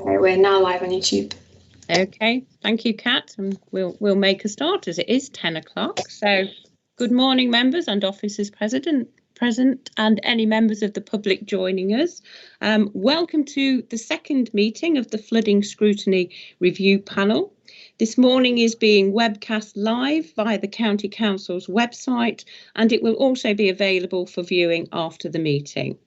Okay, we're now live on YouTube. Okay, thank you, Kat, and we'll make a start as it is 10 o'clock. So, good morning, members and officers present, and any members of the public joining us. Welcome to the second meeting of the Flooding Scrutiny Review Panel. This morning is being webcast live via the County Council's website, and it will also be available for viewing after the meeting.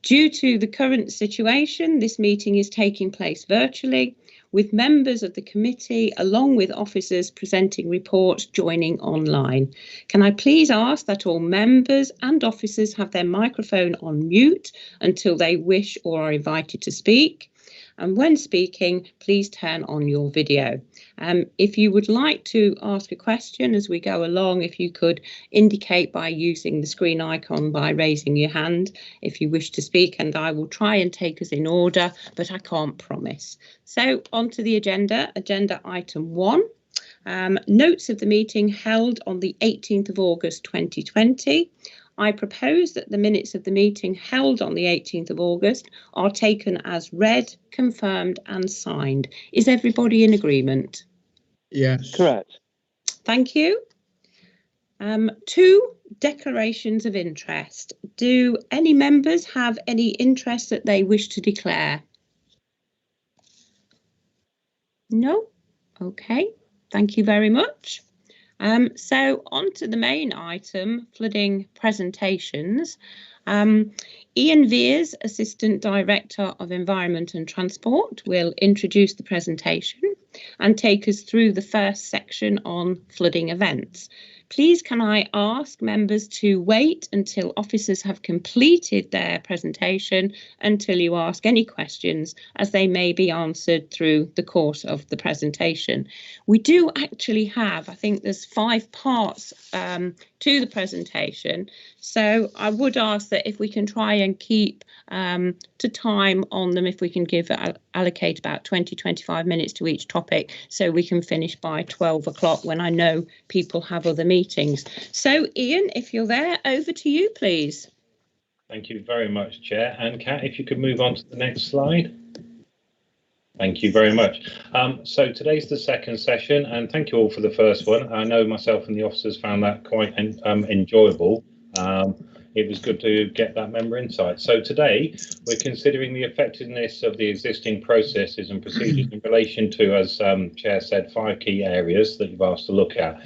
Due to the current situation, this meeting is taking place virtually, with members of the committee along with officers presenting reports joining online. Can I please ask that all members and officers have their microphone on mute until they wish or are invited to speak? And when speaking, please turn on your video. If you would like to ask a question as we go along, if you could indicate by using the screen icon by raising your hand if you wish to speak, and I will try and take us in order, but I can't promise. So on to the agenda, agenda item 1. Notes of the meeting held on the 18th of August 2020. I propose that the minutes of the meeting held on the 18th of August are taken as read, confirmed and signed. Is everybody in agreement? Yes. Correct. Thank you. 2 declarations of interest. Do any members have any interest that they wish to declare? No? Okay. Thank you very much. So on to the main item, flooding presentations. Ian Veers, Assistant Director of Environment and Transport, will introduce the presentation and take us through the first section on flooding events. Please can I ask members to wait until officers have completed their presentation until you ask any questions, as they may be answered through the course of the presentation. We do actually have, I think there's 5 parts to the presentation, so I would ask that if we can try and keep to time on them, if we can allocate about 20-25 minutes to each topic so we can finish by 12 o'clock when I know people have other meetings. So Ian, if you're there, over to you, please. Thank you very much, Chair. And Kat, if you could move on to the next slide. Thank you very much. So today's the second session, and thank you all for the first one. I know myself and the officers found that quite enjoyable. It was good to get that member insight. So today we're considering the effectiveness of the existing processes and procedures in relation to, as Chair said, 5 key areas that you've asked to look at.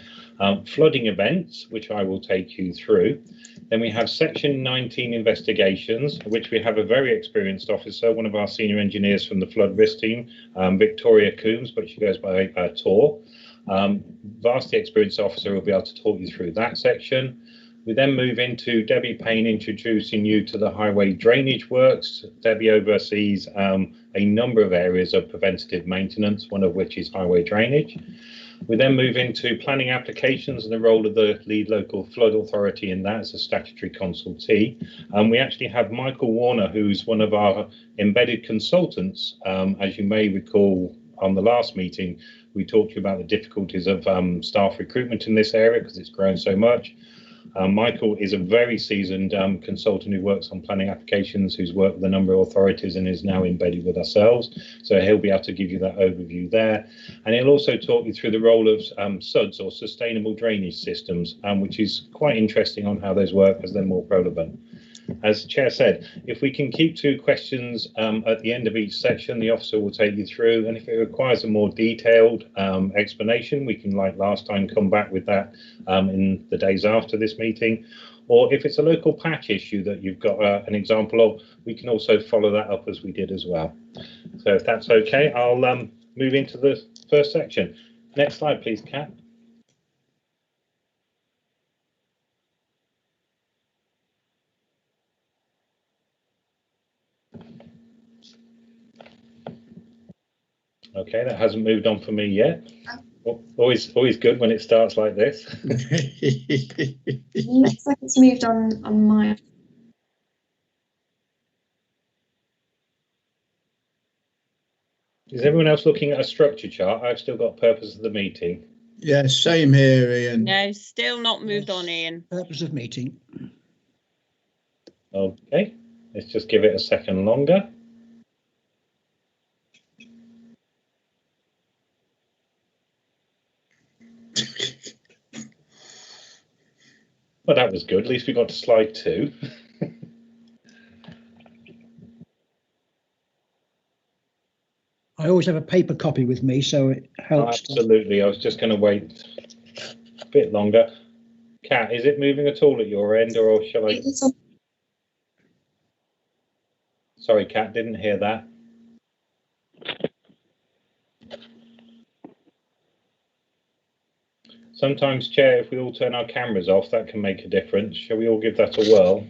Flooding events, which I will take you through. Then we have Section 19 investigations, which we have a very experienced officer, one of our senior engineers from the flood risk team, Victoria Coombs, but she goes by Tor. Vastly experienced officer will be able to talk you through that section. We then move into Debbie Payne introducing you to the highway drainage works. Debbie oversees a number of areas of preventative maintenance, one of which is highway drainage. We then move into planning applications and the role of the lead local flood authority in that as a statutory consultee. We actually have Michael Warner, who's one of our embedded consultants. As you may recall on the last meeting, we talked to you about the difficulties of staff recruitment in this area because it's grown so much. Michael is a very seasoned consultant who works on planning applications, who's worked with a number of authorities and is now embedded with ourselves. So he'll be able to give you that overview there. And he'll also talk you through the role of SUDS, or sustainable drainage systems, which is quite interesting on how those work as they're more relevant. As Chair said, if we can keep 2 questions at the end of each section, the officer will take you through, and if it requires a more detailed explanation, we can, like last time, come back with that in the days after this meeting. Or if it's a local patch issue that you've got an example of, we can also follow that up as we did as well. So if that's okay, I'll move into the first section. Next slide, please, Kat. Okay, that hasn't moved on for me yet. Always good when it starts like this. Looks like it's moved on my. Is everyone else looking at a structure chart? I've still got purpose of the meeting. Yeah, same here, Ian. No, still not moved on, Ian. Purpose of meeting. Okay, let's just give it a second longer. Well, that was good. At least we got to slide 2. I always have a paper copy with me, so it helps. Absolutely. I was just going to wait a bit longer. Kat, is it moving at all at your end, or shall I? Sorry, Kat, didn't hear that. Sometimes, Chair, if we all turn our cameras off, that can make a difference. Shall we all give that a whirl?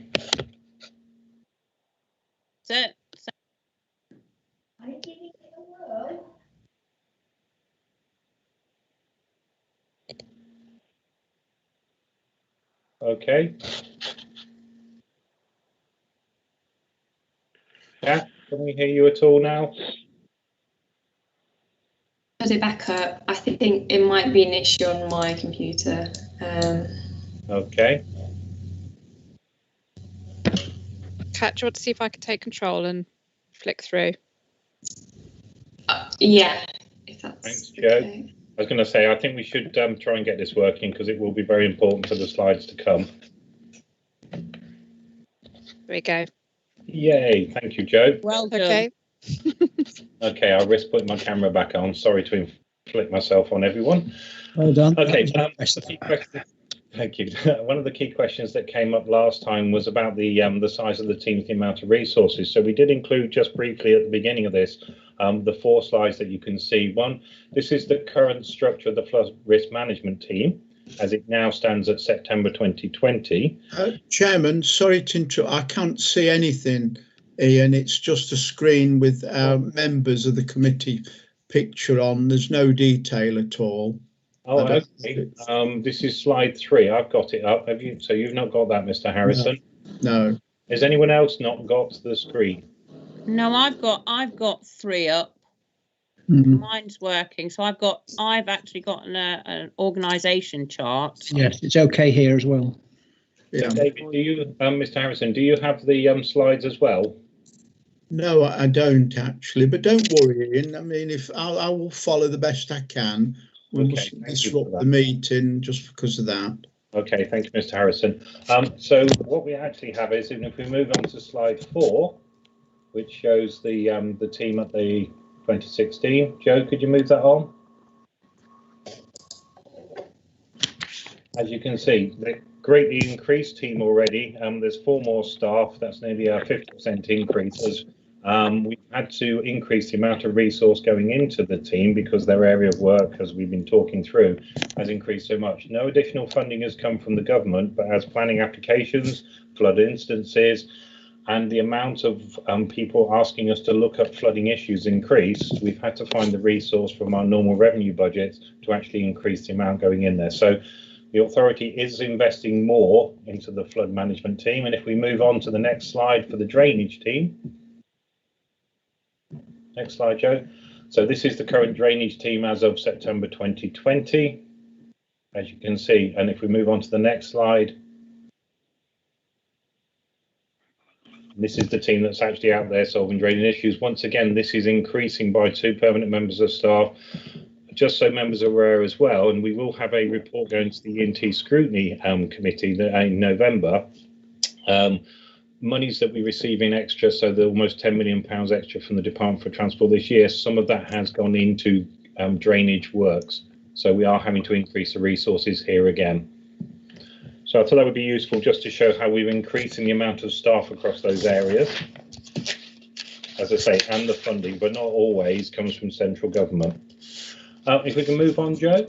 Okay. Kat, can we hear you at all now? Put it back up. I think it might be an issue on my computer. Okay. Kat, do you want to see if I can take control and flick through? Yeah, if that's Thanks, Jo. okay. I was going to say, I think we should try and get this working because it will be very important for the slides to come. There we go. Yay. Thank you, Jo. Well done. Okay. Okay, I'll risk putting my camera back on. Sorry to inflict myself on everyone. Well done. Okay, That thank you. One of the key questions that came up last time was about the size of the teams, the amount of resources. So we did include just briefly at the beginning of this, the 4 slides that you can see. One, this is the current structure of the flood risk management team as it now stands at September 2020. Chairman, sorry to interrupt. I can't see anything, Ian. It's just a screen with members of the committee picture on. There's no detail at all. Oh, okay. This is slide 3. I've got it up. Have you? So you've not got that, Mr. Harrison? No. Has anyone else not got the screen? No, I've got 3 up. Mhm. Mine's working, so I've actually got an organisation chart. Yes, it's okay here as well. Yeah. So David, do you, Mr. Harrison, do you have the slides as well? No, I don't actually, but don't worry, Ian. I mean, if I will follow the best I can. We Okay, mustn't thank you for disrupt that. the meeting just because of that. Okay, thank you, Mr. Harrison. So what we actually have is, if we move on to slide 4, which shows the team at the 2016. Jo, could you move that on? As you can see, the greatly increased team already. There's 4 more staff. That's nearly a 50% increase. As we've had to increase the amount of resource going into the team because their area of work, as we've been talking through, has increased so much. No additional funding has come from the government, but as planning applications, flood instances, and the amount of people asking us to look at flooding issues increase, we've had to find the resource from our normal revenue budgets to actually increase the amount going in there. So the authority is investing more into the flood management team. And if we move on to the next slide for the drainage team. Next slide, Jo. So this is the current drainage team as of September 2020, as you can see. And if we move on to the next slide, this is the team that's actually out there solving drainage issues. Once again, this is increasing by 2 permanent members of staff, just so members are aware as well. And we will have a report going to the ENT Scrutiny Committee in November. Monies that we receive in extra, so the almost £10 million extra from the Department for Transport this year, some of that has gone into drainage works. So we are having to increase the resources here again. So I thought that would be useful just to show how we're increasing the amount of staff across those areas. As I say, and the funding, but not always comes from central government. If we can move on, Jo.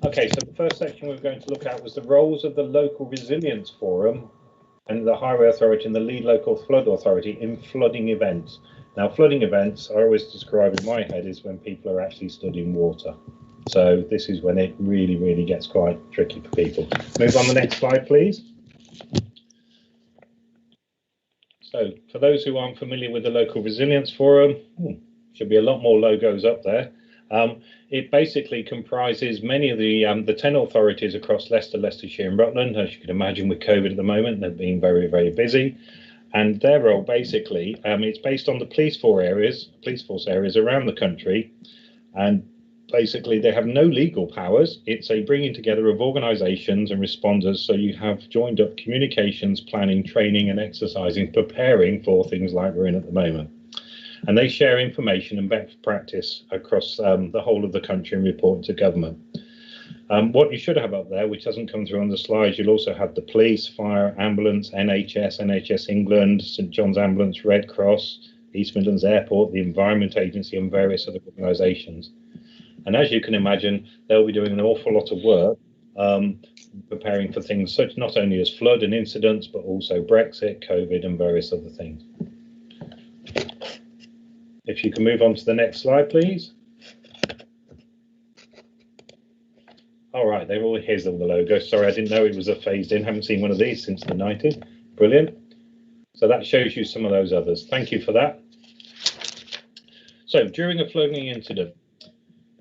Okay, so the first section we were going to look at was the roles of the Local Resilience Forum and the Highway Authority and the lead local flood authority in flooding events. Now, flooding events, I always describe in my head, is when people are actually stood in water. So this is when it really, really gets quite tricky for people. Move on the next slide, please. So for those who aren't familiar with the Local Resilience Forum, should be a lot more logos up there. It basically comprises many of the 10 authorities across Leicester, Leicestershire and Rutland. As you can imagine, with COVID at the moment, they've been very, very busy. And their role basically, it's based on the police force areas around the country. And basically they have no legal powers. It's a bringing together of organisations and responders, so you have joined up communications, planning, training and exercising, preparing for things like we're in at the moment. And they share information and best practice across the whole of the country and report to government. What you should have up there, which doesn't come through on the slides, you'll also have the police, fire, ambulance, NHS, NHS England, St John's Ambulance, Red Cross, East Midlands Airport, the Environment Agency and various other organisations. And as you can imagine, they'll be doing an awful lot of work preparing for things such not only as flood and incidents, but also Brexit, COVID and various other things. If you can move on to the next slide, please. All right, here's all the logos. Sorry, I didn't know it was a phased in. Haven't seen one of these since the 90s. Brilliant. So that shows you some of those others. Thank you for that. So during a flooding incident,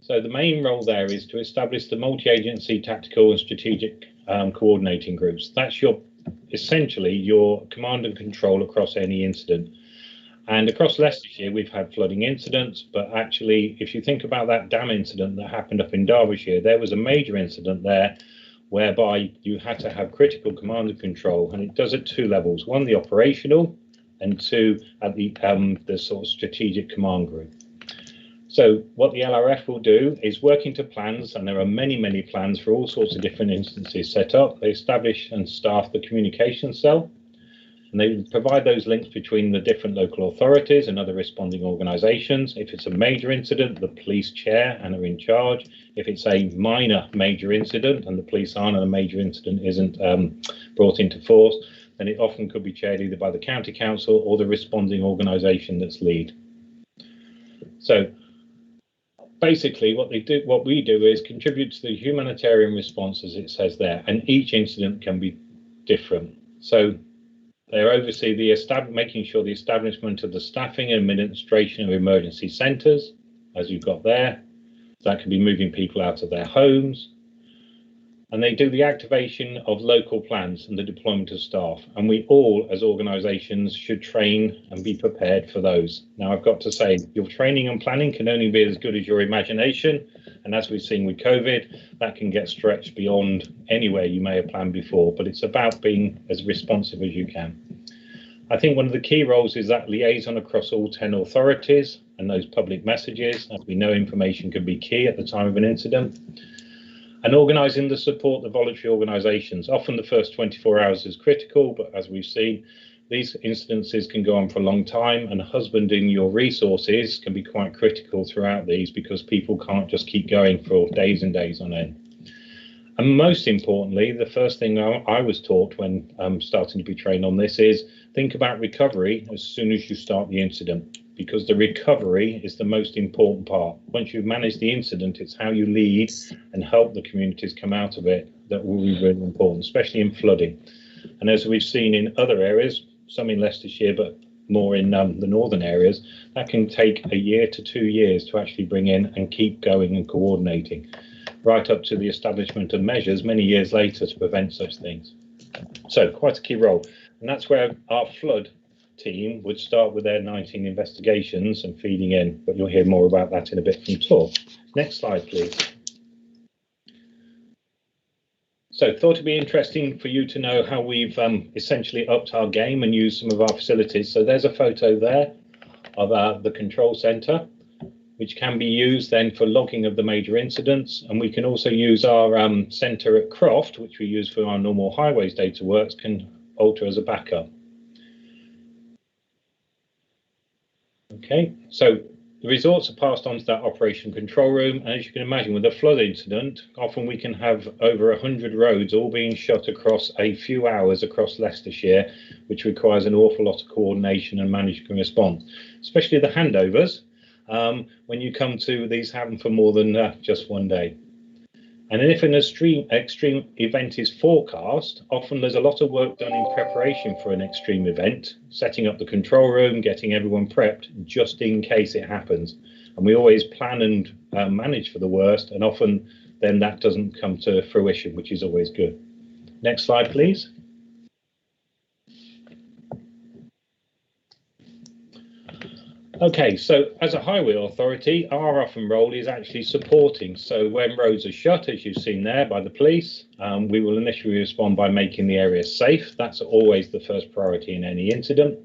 so the main role there is to establish the multi-agency tactical and strategic coordinating groups. That's essentially your command and control across any incident. And across Leicestershire, we've had flooding incidents, but actually, if you think about that dam incident that happened up in Derbyshire, there was a major incident there whereby you had to have critical command and control, and it does at two levels: one, the operational, and two, at the sort of strategic command group. So what the LRF will do is work into plans, and there are many, many plans for all sorts of different instances set up. They establish and staff the communication cell, and they provide those links between the different local authorities and other responding organisations. If it's a major incident, the police chair and are in charge. If it's a minor major incident and the police aren't and a major incident isn't brought into force, then it often could be chaired either by the county council or the responding organisation that's lead. So basically what we do is contribute to the humanitarian response, as it says there, and each incident can be different. So they oversee making sure the establishment of the staffing and administration of emergency centres, as you've got there. That can be moving people out of their homes. And they do the activation of local plans and the deployment of staff. And we all, as organisations, should train and be prepared for those. Now, I've got to say, your training and planning can only be as good as your imagination. And as we've seen with COVID, that can get stretched beyond anywhere you may have planned before. But it's about being as responsive as you can. I think one of the key roles is that liaison across all 10 authorities and those public messages. As we know, information can be key at the time of an incident. And organising the support of voluntary organisations. Often the first 24 hours is critical, but as we've seen, these incidences can go on for a long time, and husbanding your resources can be quite critical throughout these, because people can't just keep going for days and days on end. And most importantly, the first thing I was taught when starting to be trained on this is think about recovery as soon as you start the incident, because the recovery is the most important part. Once you've managed the incident, it's how you lead and help the communities come out of it that will be really important, especially in flooding. And as we've seen in other areas, some in Leicestershire, but more in the northern areas, that can take a year to 2 years to actually bring in and keep going and coordinating, right up to the establishment of measures many years later to prevent such things. So quite a key role. And that's where our flood team would start with their 19 investigations and feeding in, but you'll hear more about that in a bit from Tor. Next slide, please. So thought it'd be interesting for you to know how we've essentially upped our game and used some of our facilities. So there's a photo there of the control centre, which can be used then for logging of the major incidents. And we can also use our centre at Croft, which we use for our normal highways data works, can alter as a backup. Okay, so the results are passed on to that operation control room. And as you can imagine, with a flood incident, often we can have over 100 roads all being shut across a few hours across Leicestershire, which requires an awful lot of coordination and management response, especially the handovers. When you come to these happen for more than just one day. And if an extreme event is forecast, often there's a lot of work done in preparation for an extreme event, setting up the control room, getting everyone prepped just in case it happens. And we always plan and manage for the worst, and often then that doesn't come to fruition, which is always good. Next slide, please. Okay, so as a highway authority, our often role is actually supporting. So when roads are shut, as you've seen there by the police, we will initially respond by making the area safe. That's always the first priority in any incident.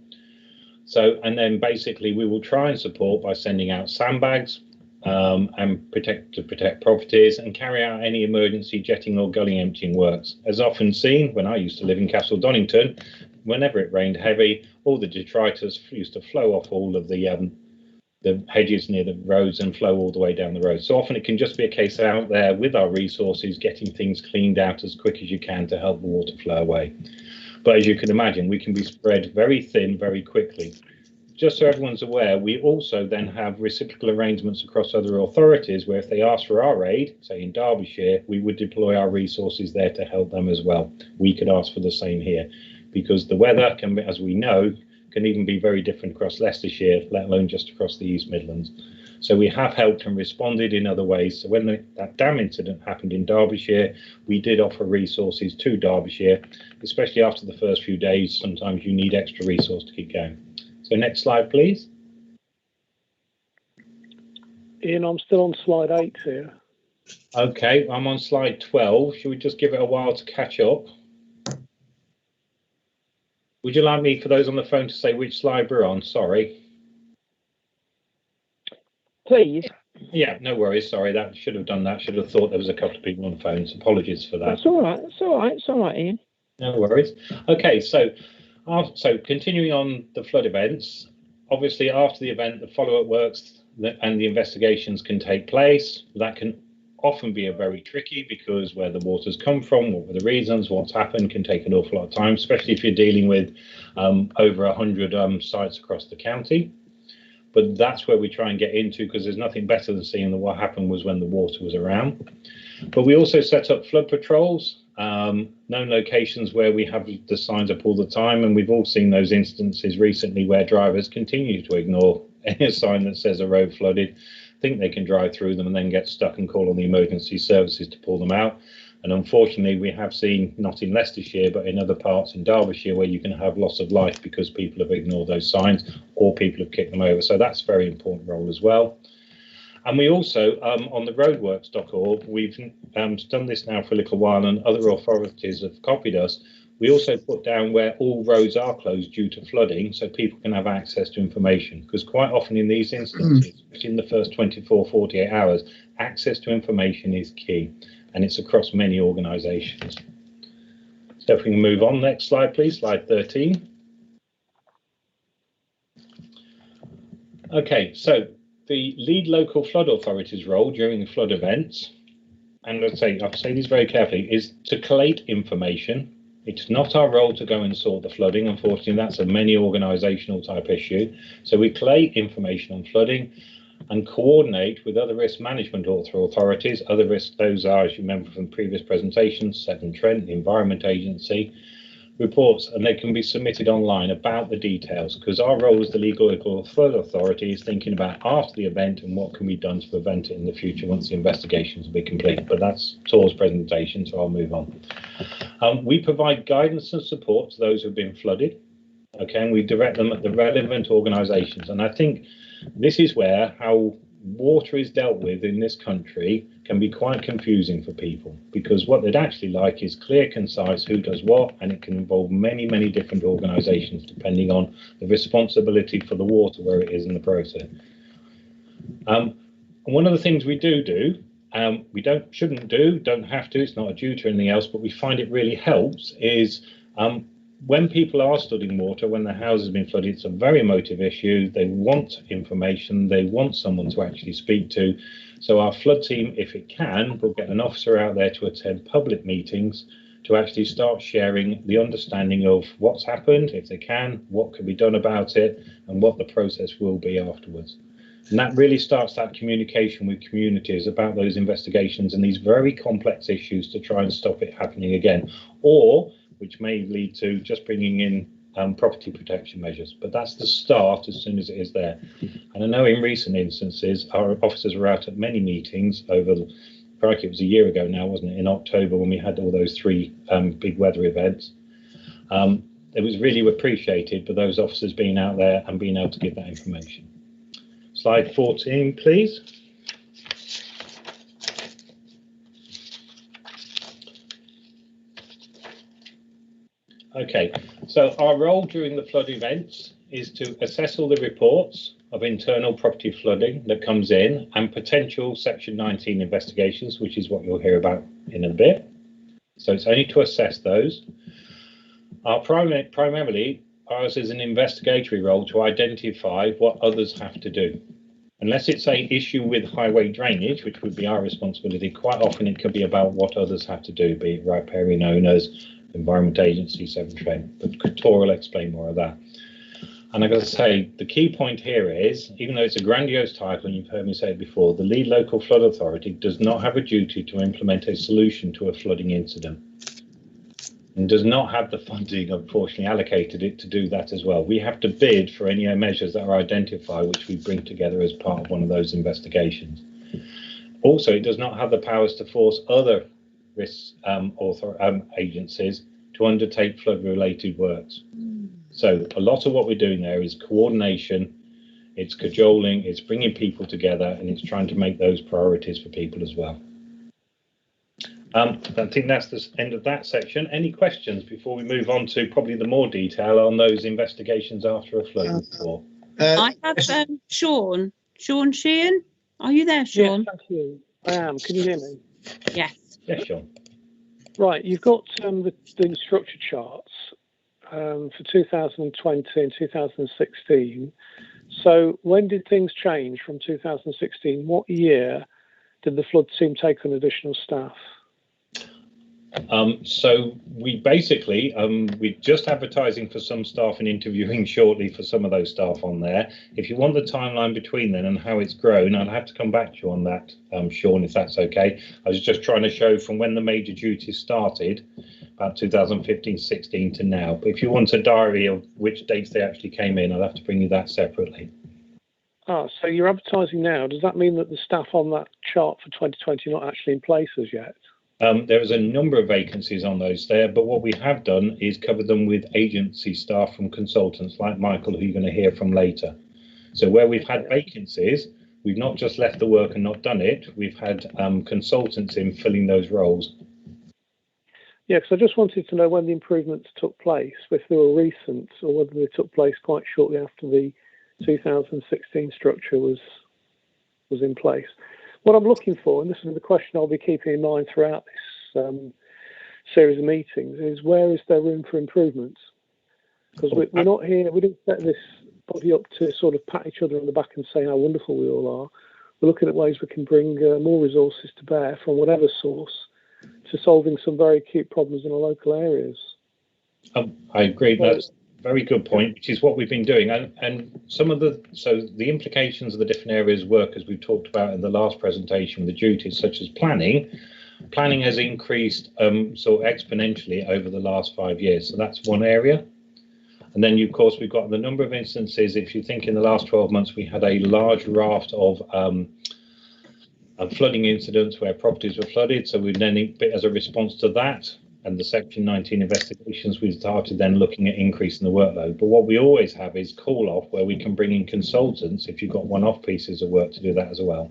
So, and then basically we will try and support by sending out sandbags and protect properties and carry out any emergency jetting or gully emptying works. As often seen when I used to live in Castle Donington, whenever it rained heavy, all the detritus used to flow off all of the hedges near the roads and flow all the way down the road. So often it can just be a case out there with our resources, getting things cleaned out as quick as you can to help the water flow away. But as you can imagine, we can be spread very thin very quickly. Just so everyone's aware, we also then have reciprocal arrangements across other authorities where if they ask for our aid, say in Derbyshire, we would deploy our resources there to help them as well. We could ask for the same here because the weather can be, as we know, can even be very different across Leicestershire, let alone just across the East Midlands. So we have helped and responded in other ways. So when that dam incident happened in Derbyshire, we did offer resources to Derbyshire, especially after the first few days. Sometimes you need extra resource to keep going. So next slide, please. Ian, I'm still on slide 8 here. Okay, I'm on slide 12. Should we just give it a while to catch up? Would you like me, for those on the phone, to say which slide we're on? Sorry. Please. Yeah, no worries. Sorry, that should have done that. Should have thought there was a couple of people on phones. Apologies for that. That's all right. It's all right. It's all right, Ian. No worries. Okay, so continuing on the flood events, obviously after the event, the follow-up works and the investigations can take place. That can often be very tricky because where the water's come from, what were the reasons, what's happened, can take an awful lot of time, especially if you're dealing with over 100 sites across the county. But that's where we try and get into because there's nothing better than seeing that what happened was when the water was around. But we also set up flood patrols, known locations where we have the signs up all the time. And we've all seen those instances recently where drivers continue to ignore any sign that says a road flooded, think they can drive through them and then get stuck and call on the emergency services to pull them out. And unfortunately, we have seen, not in Leicestershire, but in other parts in Derbyshire, where you can have loss of life because people have ignored those signs or people have kicked them over. So that's a very important role as well. And we also, on the roadworks.org, we've done this now for a little while and other authorities have copied us. We also put down where all roads are closed due to flooding so people can have access to information. Because quite often in these instances, in the first 24, 48 hours, access to information is key. And it's across many organisations. So if we can move on, next slide, please, slide 13. Okay, so the lead local flood authority's role during the flood events, and I'll say this very carefully, is to collate information. It's not our role to go and sort the flooding. Unfortunately, that's a many organisational type issue. So we collate information on flooding and coordinate with other risk management authorities. Other risks, those are, as you remember from previous presentations, Severn Trent, the Environment Agency, reports, and they can be submitted online about the details, because our role as the legal flood authority is thinking about after the event and what can be done to prevent it in the future once the investigations will be complete. But that's Tor's presentation, so I'll move on. We provide guidance and support to those who have been flooded. Okay, and we direct them at the relevant organisations. And I think this is where how water is dealt with in this country can be quite confusing for people, because what they'd actually like is clear, concise, who does what, and it can involve many, many different organisations depending on the responsibility for the water where it is in the process. And one of the things we do, we shouldn't do, don't have to, it's not a duty or anything else, but we find it really helps is when people are studying water, when their house has been flooded, it's a very emotive issue. They want information. They want someone to actually speak to. So our flood team, if it can, will get an officer out there to attend public meetings to actually start sharing the understanding of what's happened, if they can, what can be done about it, and what the process will be afterwards. And that really starts that communication with communities about those investigations and these very complex issues to try and stop it happening again, or which may lead to just bringing in property protection measures. But that's the start as soon as it is there. And I know in recent instances, our officers were out at many meetings over, it was a year ago now, wasn't it, in October when we had all those 3 big weather events. It was really appreciated for those officers being out there and being able to give that information. slide 14, please. Okay, so our role during the flood events is to assess all the reports of internal property flooding that comes in and potential Section 19 investigations, which is what you'll hear about in a bit. So it's only to assess those. Our primarily, ours is an investigatory role to identify what others have to do. Unless it's an issue with highway drainage, which would be our responsibility, quite often it could be about what others have to do, be it riparian owners, Environment Agency, Severn Trent, but Tor will explain more of that. And I've got to say, the key point here is, even though it's a grandiose title, and you've heard me say it before, the lead local flood authority does not have a duty to implement a solution to a flooding incident, and does not have the funding, unfortunately, allocated it to do that as well. We have to bid for any measures that are identified, which we bring together as part of one of those investigations. Also, it does not have the powers to force other risk agencies to undertake flood-related works. So a lot of what we're doing there is coordination, it's cajoling, it's bringing people together, and it's trying to make those priorities for people as well. I think that's the end of that section. Any questions before we move on to probably the more detail on those investigations after a flood report? I have Sean Sheehan. Are you there, Sean? Yes, thank you. I am. Can you hear me? Yes. Yes, Sean. Right, you've got the structure charts for 2020 and 2016. So when did things change from 2016? What year did the flood team take on additional staff? So we basically, we're just advertising for some staff and interviewing shortly for some of those staff on there. If you want the timeline between then and how it's grown, I'll have to come back to you on that, Sean, if that's okay. I was just trying to show from when the major duties started, about 2015-16 to now. But if you want a diary of which dates they actually came in, I'll have to bring you that separately. So you're advertising now. Does that mean that the staff on that chart for 2020 are not actually in place as yet? There is a number of vacancies on those there, but what we have done is cover them with agency staff from consultants like Michael, who you're going to hear from later. So where we've had vacancies, we've not just left the work and not done it, we've had consultants in filling those roles. Yeah, because I just wanted to know when the improvements took place, if they were recent or whether they took place quite shortly after the 2016 structure was in place. What I'm looking for, and this is the question I'll be keeping in mind throughout this series of meetings, is where is there room for improvement? Because we're not here, we didn't set this body up to sort of pat each other on the back and say how wonderful we all are. We're looking at ways we can bring more resources to bear from whatever source to solving some very acute problems in our local areas. I agree. That's a very good point, which is what we've been doing. And some of the implications of the different areas of work, as we talked about in the last presentation, the duties such as planning has increased sort of exponentially over the last 5 years. So that's one area. And then, of course, we've got the number of instances. If you think in the last 12 months, we had a large raft of flooding incidents where properties were flooded. So we then, as a response to that and the Section 19 investigations, we started then looking at increasing the workload. But what we always have is call off where we can bring in consultants if you've got one-off pieces of work to do that as well.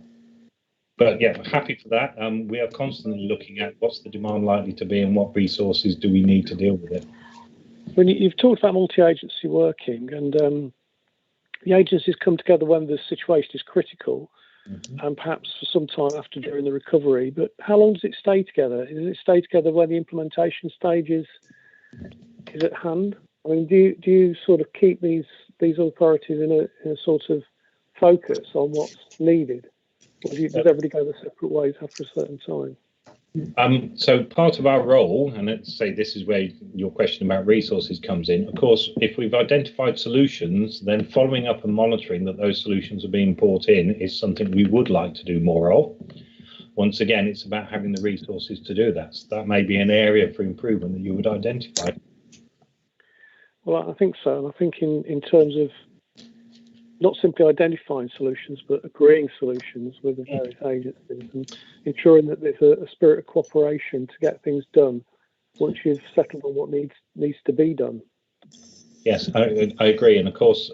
But yeah, happy for that. We are constantly looking at what's the demand likely to be and what resources do we need to deal with it. When you've talked about multi-agency working, and the agencies come together when the situation is critical, and perhaps for some time after during the recovery. But how long does it stay together? Does it stay together when the implementation stage is at hand? I mean, do you sort of keep these authorities in a sort of focus on what's needed, or does everybody go their separate ways after a certain time? So part of our role, and let's say this is where your question about resources comes in. Of course, if we've identified solutions, then following up and monitoring that those solutions are being brought in is something we would like to do more of. Once again, it's about having the resources to do that. So that may be an area for improvement that you would identify. Well, I think so. And I think in terms of not simply identifying solutions, but agreeing solutions with the various agencies and ensuring that there's a spirit of cooperation to get things done once you've settled on what needs to be done. Yes, I agree. And of course,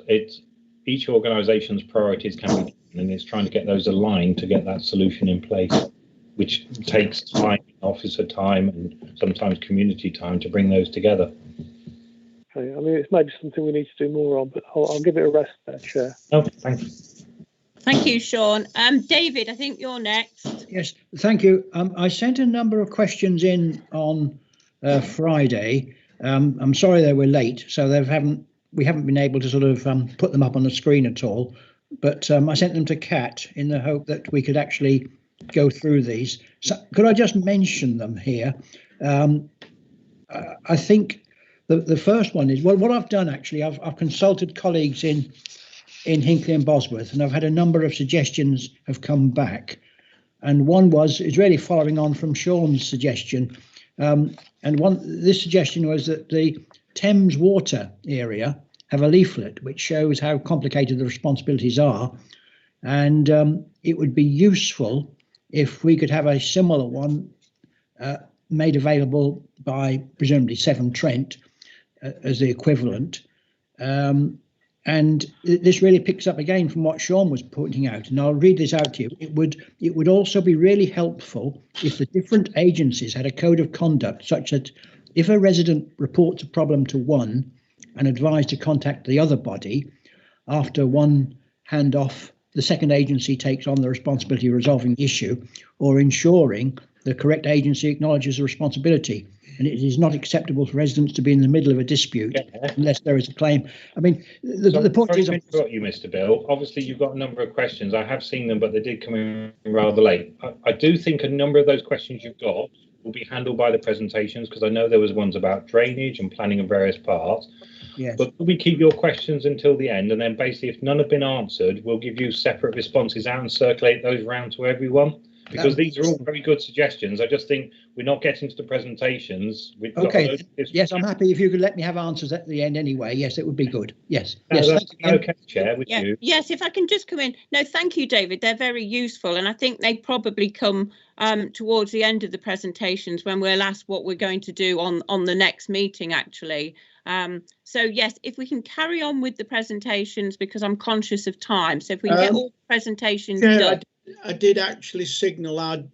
each organisation's priorities can be and it's trying to get those aligned to get that solution in place, which takes time, officer time, and sometimes community time to bring those together. Okay, I mean, it's maybe something we need to do more on, but I'll give it a rest there, Chair. Oh, thanks. Thank you, Sean. David, I think you're next. Yes, thank you. I sent a number of questions in on Friday. I'm sorry they were late, so we haven't been able to sort of put them up on the screen at all. But I sent them to Kat in the hope that we could actually go through these. So could I just mention them here? I think the first one is, well, what I've done actually, I've consulted colleagues in Hinckley and Bosworth, and I've had a number of suggestions have come back. And one is really following on from Sean's suggestion. This suggestion was that the Thames Water area have a leaflet which shows how complicated the responsibilities are. And it would be useful if we could have a similar one made available by presumably Severn Trent as the equivalent. And this really picks up again from what Sean was pointing out, and I'll read this out to you. It would also be really helpful if the different agencies had a code of conduct such that if a resident reports a problem to one and advised to contact the other body, after one handoff, the second agency takes on the responsibility of resolving the issue or ensuring the correct agency acknowledges the responsibility. And it is not acceptable for residents to be in the middle of a dispute unless there is a claim. I mean, the point is... I've got you, Mr. Bill. Obviously, you've got a number of questions. I have seen them, but they did come in rather late. I do think a number of those questions you've got will be handled by the presentations, because I know there was ones about drainage and planning of various parts. Yes. But could we keep your questions until the end, and then basically if none have been answered, we'll give you separate responses out and circulate those round to everyone? Because these are all very good suggestions. I just think we're not getting to the presentations. Okay. Yes, I'm happy if you could let me have answers at the end anyway. Yes, it would be good. Yes. Yes. Yes. Okay, Chair, with you. Yes, if I can just come in. No, thank you, David. They're very useful, and I think they probably come towards the end of the presentations when we'll ask what we're going to do on the next meeting, actually. So yes, if we can carry on with the presentations, because I'm conscious of time. So if we can get all the presentations done. I did actually signal I'd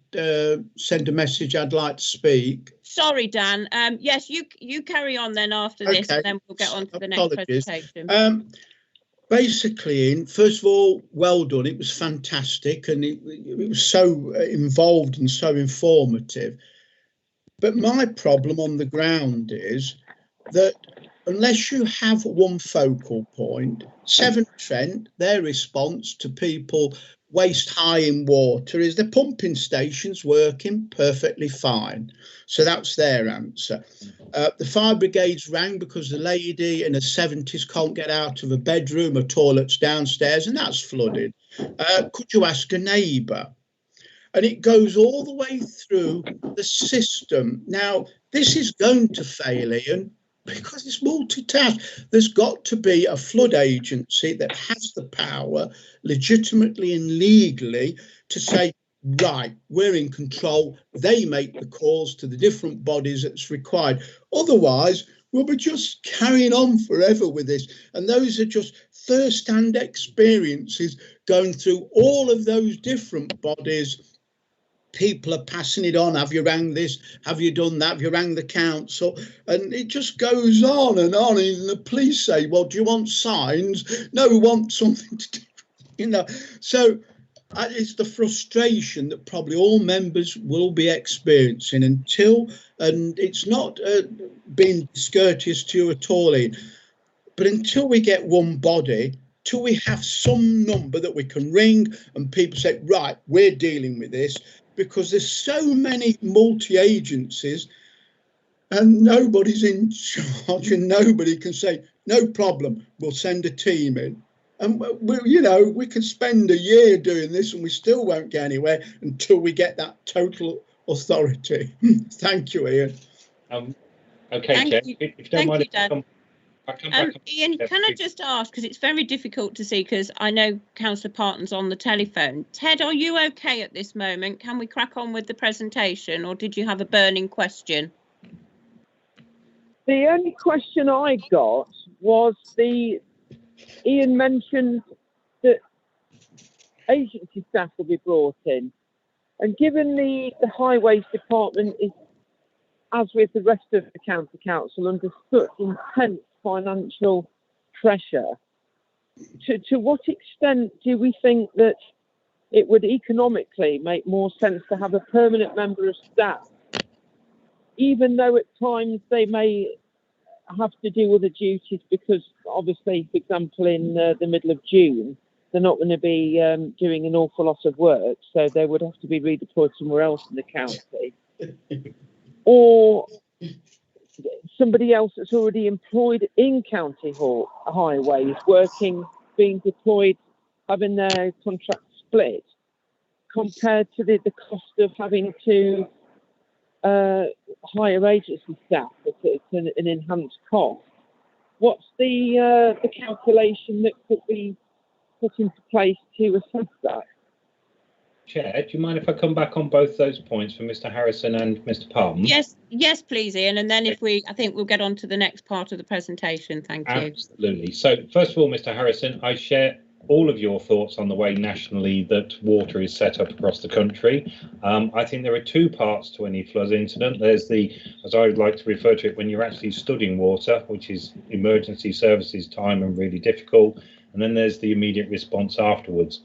send a message I'd like to speak. Sorry, Dan. Yes, you carry on then after this, and then we'll get on to the next presentation. Basically, Ian, first of all, well done. It was fantastic, and it was so involved and so informative. But my problem on the ground is that unless you have one focal point, Severn Trent, their response to people waist high in water is the pumping stations working perfectly fine. So that's their answer. The fire brigades rang because the lady in her 70s can't get out of a bedroom, her toilet's downstairs, and that's flooded. Could you ask a neighbour? And it goes all the way through the system. Now, this is going to fail, Ian, because it's multitask. There's got to be a flood agency that has the power, legitimately and legally, to say, right, we're in control. They make the calls to the different bodies that's required. Otherwise, we'll be just carrying on forever with this. And those are just first-hand experiences going through all of those different bodies. People are passing it on. Have you rang this? Have you done that? Have you rang the council? And it just goes on. And the police say, well, do you want signs? No, we want something to do, you know. So it's the frustration that probably all members will be experiencing and it's not being discourteous to you at all, Ian, but until we get one body, till we have some number that we can ring and people say, right, we're dealing with this, because there's so many multi-agencies and nobody's in charge and nobody can say, no problem, we'll send a team in. And, we could spend a year doing this and we still won't get anywhere until we get that total authority. Thank you, Ian. Okay, Chair, if you don't mind, Ian, can I just ask, because it's very difficult to see, because I know Councillor Parton's on the telephone. Ted, are you okay at this moment? Can we crack on with the presentation, or did you have a burning question? The only question I got was Ian mentioned that agency staff will be brought in. And given the highways department is, as with the rest of the county council, under such intense financial pressure, to what extent do we think that it would economically make more sense to have a permanent member of staff, even though at times they may have to do other duties, because obviously, for example, in the middle of June, they're not going to be doing an awful lot of work, so they would have to be redeployed somewhere else in the county. Or somebody else that's already employed in county highways, being deployed, having their contract split, compared to the cost of having to hire agency staff. It's an enhanced cost. What's the calculation that could be put into place to assess that? Chair, do you mind if I come back on both those points for Mr. Harrison and Mr. Palm? Yes, please, Ian. And then I think we'll get on to the next part of the presentation. Thank you. Absolutely. So first of all, Mr. Harrison, I share all of your thoughts on the way nationally that water is set up across the country. I think there are two parts to any flood incident. There's the, as I would like to refer to it, when you're actually studying water, which is emergency services time and really difficult. And then there's the immediate response afterwards.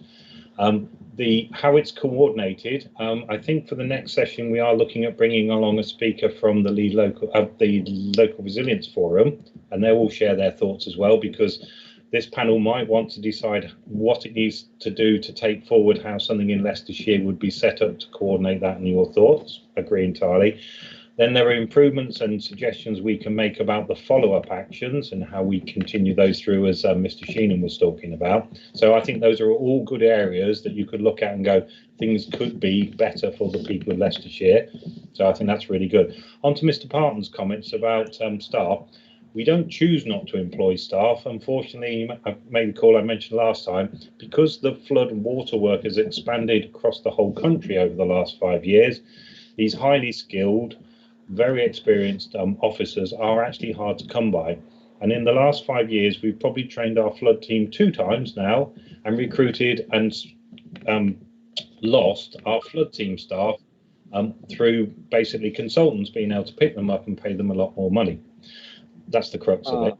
How it's coordinated, I think for the next session we are looking at bringing along a speaker from the local resilience forum, and they will share their thoughts as well, because this panel might want to decide what it needs to do to take forward how something in Leicestershire would be set up to coordinate that, and your thoughts. Agree entirely. Then there are improvements and suggestions we can make about the follow-up actions and how we continue those through, as Mr. Sheenan was talking about. So I think those are all good areas that you could look at and go, things could be better for the people of Leicestershire. So I think that's really good. On to Mr. Parton's comments about staff. We don't choose not to employ staff. Unfortunately, you may recall I mentioned last time, because the flood and water work has expanded across the whole country over the last 5 years, these highly skilled, very experienced officers are actually hard to come by. And in the last 5 years, we've probably trained our flood team 2 times now and recruited and lost our flood team staff through basically consultants being able to pick them up and pay them a lot more money. That's the crux of it.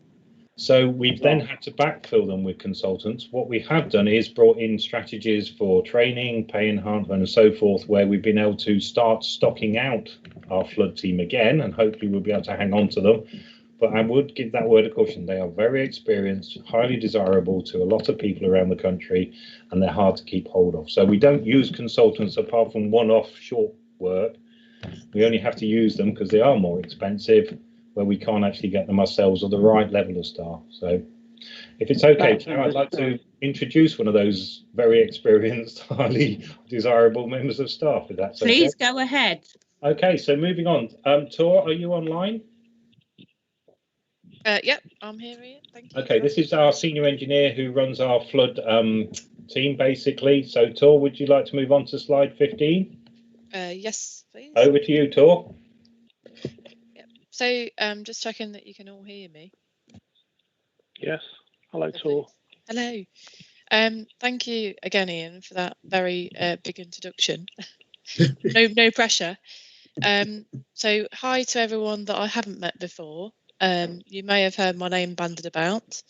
So we've then had to backfill them with consultants. What we have done is brought in strategies for training, pay enhancement and so forth, where we've been able to start stocking out our flood team again, and hopefully we'll be able to hang on to them. But I would give that word of caution. They are very experienced, highly desirable to a lot of people around the country, and they're hard to keep hold of. So we don't use consultants apart from one-off short work. We only have to use them because they are more expensive, where we can't actually get them ourselves or the right level of staff. So if it's okay, Chair, I'd like to introduce one of those very experienced, highly desirable members of staff, if that's okay. Please go ahead. Okay, so moving on. Tor, are you online? Yep, I'm here, Ian. Thank you. Okay, this is our senior engineer who runs our flood team, basically. So, Tor, would you like to move on to slide 15? Yes, please. Over to you, Tor. So just checking that you can all hear me. Yes. Hello, Tor. Hello. Thank you again, Ian, for that very big introduction. No pressure. So hi to everyone that I haven't met before. You may have heard my name banded about.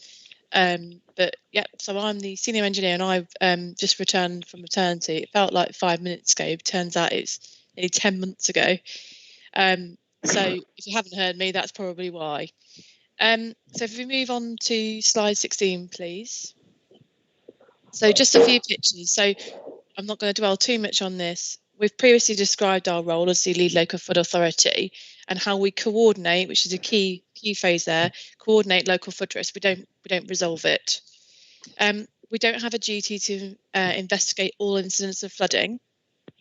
But yeah, so I'm the senior engineer, and I've just returned from maternity. It felt like 5 minutes ago, but turns out it's nearly 10 months ago. So if you haven't heard me, that's probably why. So if we move on to slide 16, please. So just a few pictures. So I'm not going to dwell too much on this. We've previously described our role as the lead local flood authority and how we coordinate, which is a key phrase there, coordinate local flood risk. We don't resolve it. We don't have a duty to investigate all incidents of flooding,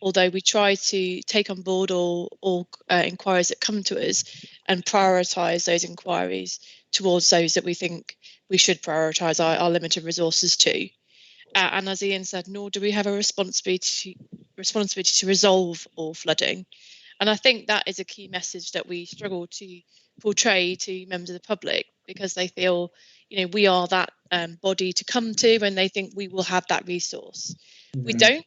although we try to take on board all inquiries that come to us and prioritise those inquiries towards those that we think we should prioritise our limited resources to. And as Ian said, nor do we have a responsibility to resolve all flooding. And I think that is a key message that we struggle to portray to members of the public, because they feel, we are that body to come to, and they think we will have that resource. We don't,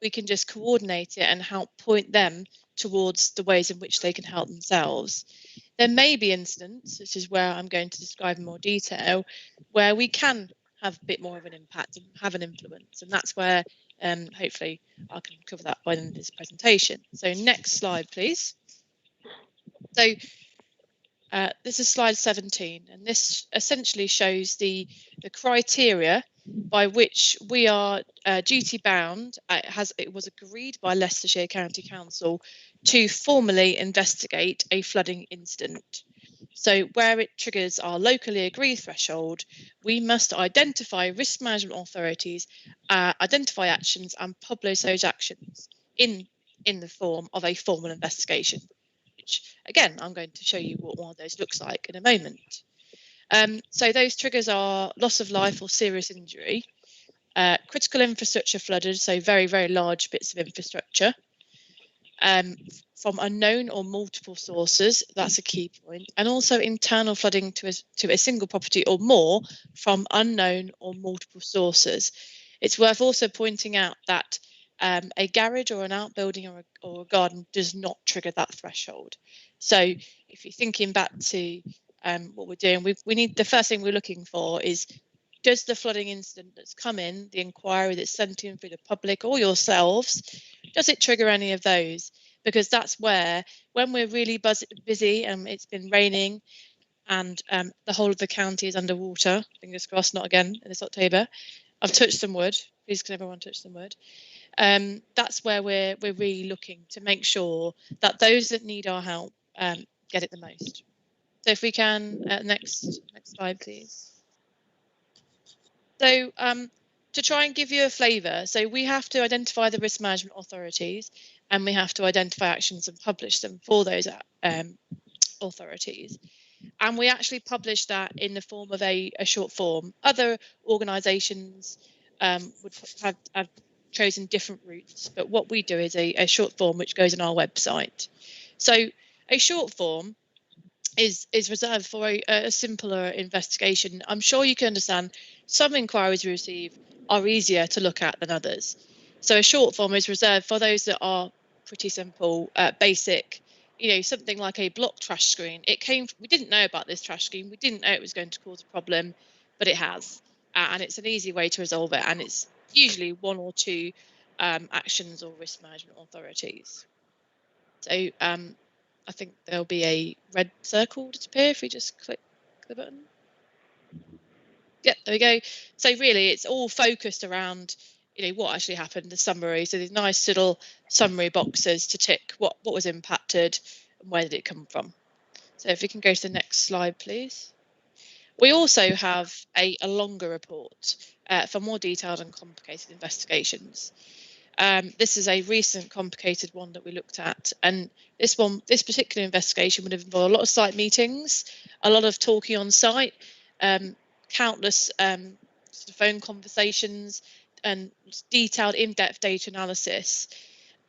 we can just coordinate it and help point them towards the ways in which they can help themselves. There may be incidents, which is where I'm going to describe in more detail, where we can have a bit more of an impact and have an influence, and that's where hopefully I can cover that by the end of this presentation. So next slide, please. So this is slide 17, and this essentially shows the criteria by which we are duty bound. It was agreed by Leicestershire County Council to formally investigate a flooding incident. So where it triggers our locally agreed threshold, we must identify risk management authorities, identify actions and publish those actions in the form of a formal investigation, which again, I'm going to show you what one of those looks like in a moment. So those triggers are loss of life or serious injury, critical infrastructure flooded, so very, very large bits of infrastructure, from unknown or multiple sources, that's a key point, and also internal flooding to a single property or more from unknown or multiple sources. It's worth also pointing out that a garage or an outbuilding or a garden does not trigger that threshold. So if you're thinking back to what we're doing, we need, the first thing we're looking for is, does the flooding incident that's come in, the inquiry that's sent in through the public or yourselves, does it trigger any of those? Because that's where, when we're really busy and it's been raining and the whole of the county is underwater, fingers crossed, not again in this October. I've touched some wood. Please can everyone touch some wood? That's where we're really looking to make sure that those that need our help get it the most. So if we can, next slide, please. So to try and give you a flavour, so we have to identify the risk management authorities and we have to identify actions and publish them for those authorities. And we actually publish that in the form of a short form. Other organisations would have chosen different routes, but what we do is a short form which goes on our website. So a short form is reserved for a simpler investigation. I'm sure you can understand some inquiries we receive are easier to look at than others. So a short form is reserved for those that are pretty simple, basic, you know, something like a block trash screen. We didn't know about this trash screen. We didn't know it was going to cause a problem, but it has. And it's an easy way to resolve it. And it's usually one or two actions or risk management authorities. So I think there'll be a red circle disappear if we just click the button. Yep, there we go. So really, it's all focused around, you know, what actually happened, the summary. So these nice little summary boxes to tick what was impacted and where did it come from. So if we can go to the next slide, please. We also have a longer report for more detailed and complicated investigations. This is a recent complicated one that we looked at, and this particular investigation would have involved a lot of site meetings, a lot of talking on site, countless sort of phone conversations, and detailed in-depth data analysis.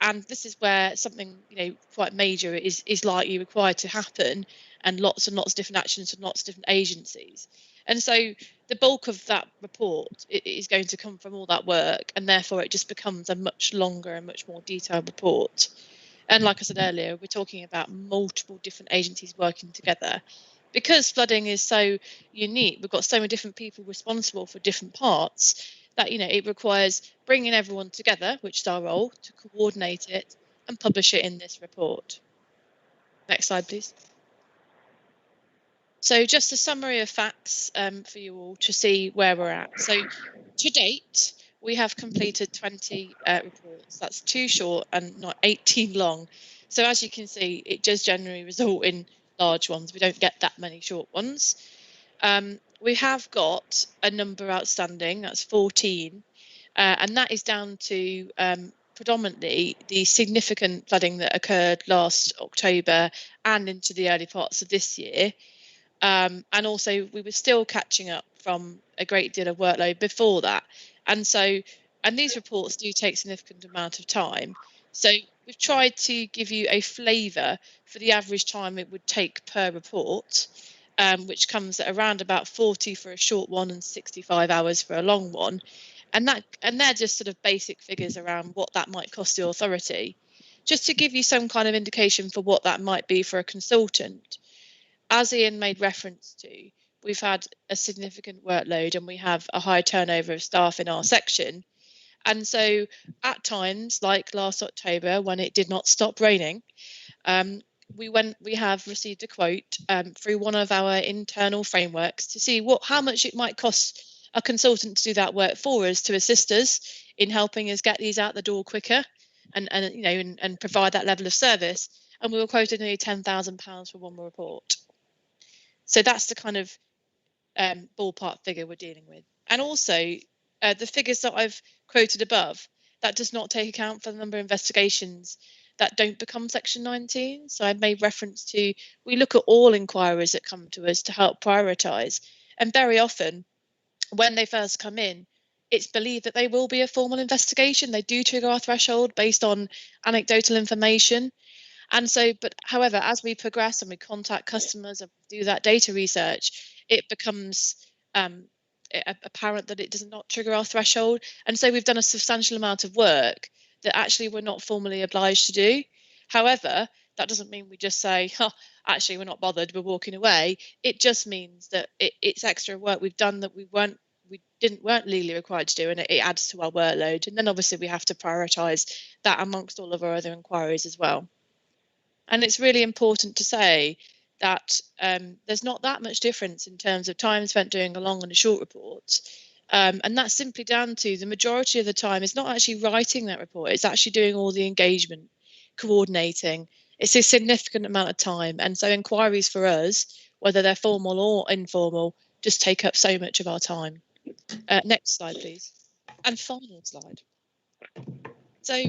And this is where something, you know, quite major is likely required to happen, and lots of different actions from lots of different agencies. And so the bulk of that report is going to come from all that work, and therefore it just becomes a much longer and much more detailed report. And like I said earlier, we're talking about multiple different agencies working together. Because flooding is so unique, we've got so many different people responsible for different parts, that, you know, it requires bringing everyone together, which is our role, to coordinate it and publish it in this report. Next slide, please. So just a summary of facts for you all to see where we're at. So to date, we have completed 20 reports. That's 2 short and not 18 long. So as you can see, it does generally result in large ones. We don't get that many short ones. We have got a number outstanding, that's 14, and that is down to predominantly the significant flooding that occurred last October and into the early parts of this year. And also we were still catching up from a great deal of workload before that. And these reports do take a significant amount of time. So we've tried to give you a flavour for the average time it would take per report, which comes at around about 40 for a short one and 65 hours for a long one. And they're just sort of basic figures around what that might cost the authority. Just to give you some kind of indication for what that might be for a consultant, as Ian made reference to, we've had a significant workload and we have a high turnover of staff in our section. And so at times, like last October, when it did not stop raining, we have received a quote through one of our internal frameworks to see how much it might cost a consultant to do that work for us, to assist us in helping us get these out the door quicker and provide that level of service. And we were quoted nearly £10,000 for one more report. So that's the kind of ballpark figure we're dealing with. And also the figures that I've quoted above, that does not take account for the number of investigations that don't become Section 19. So I made reference to, we look at all inquiries that come to us to help prioritise. And very often, when they first come in, it's believed that they will be a formal investigation. They do trigger our threshold based on anecdotal information. And so, but however, as we progress and we contact customers and do that data research, it becomes apparent that it does not trigger our threshold. And so we've done a substantial amount of work that actually we're not formally obliged to do. However, that doesn't mean we just say, oh, actually, we're not bothered, we're walking away. It just means that it's extra work we've done that we weren't legally required to do, and it adds to our workload. And then obviously we have to prioritise that amongst all of our other inquiries as well. And it's really important to say that there's not that much difference in terms of time spent doing a long and a short report. And that's simply down to the majority of the time is not actually writing that report, it's actually doing all the engagement, coordinating. It's a significant amount of time. And so inquiries for us, whether they're formal or informal, just take up so much of our time. Next slide, please. And final slide. So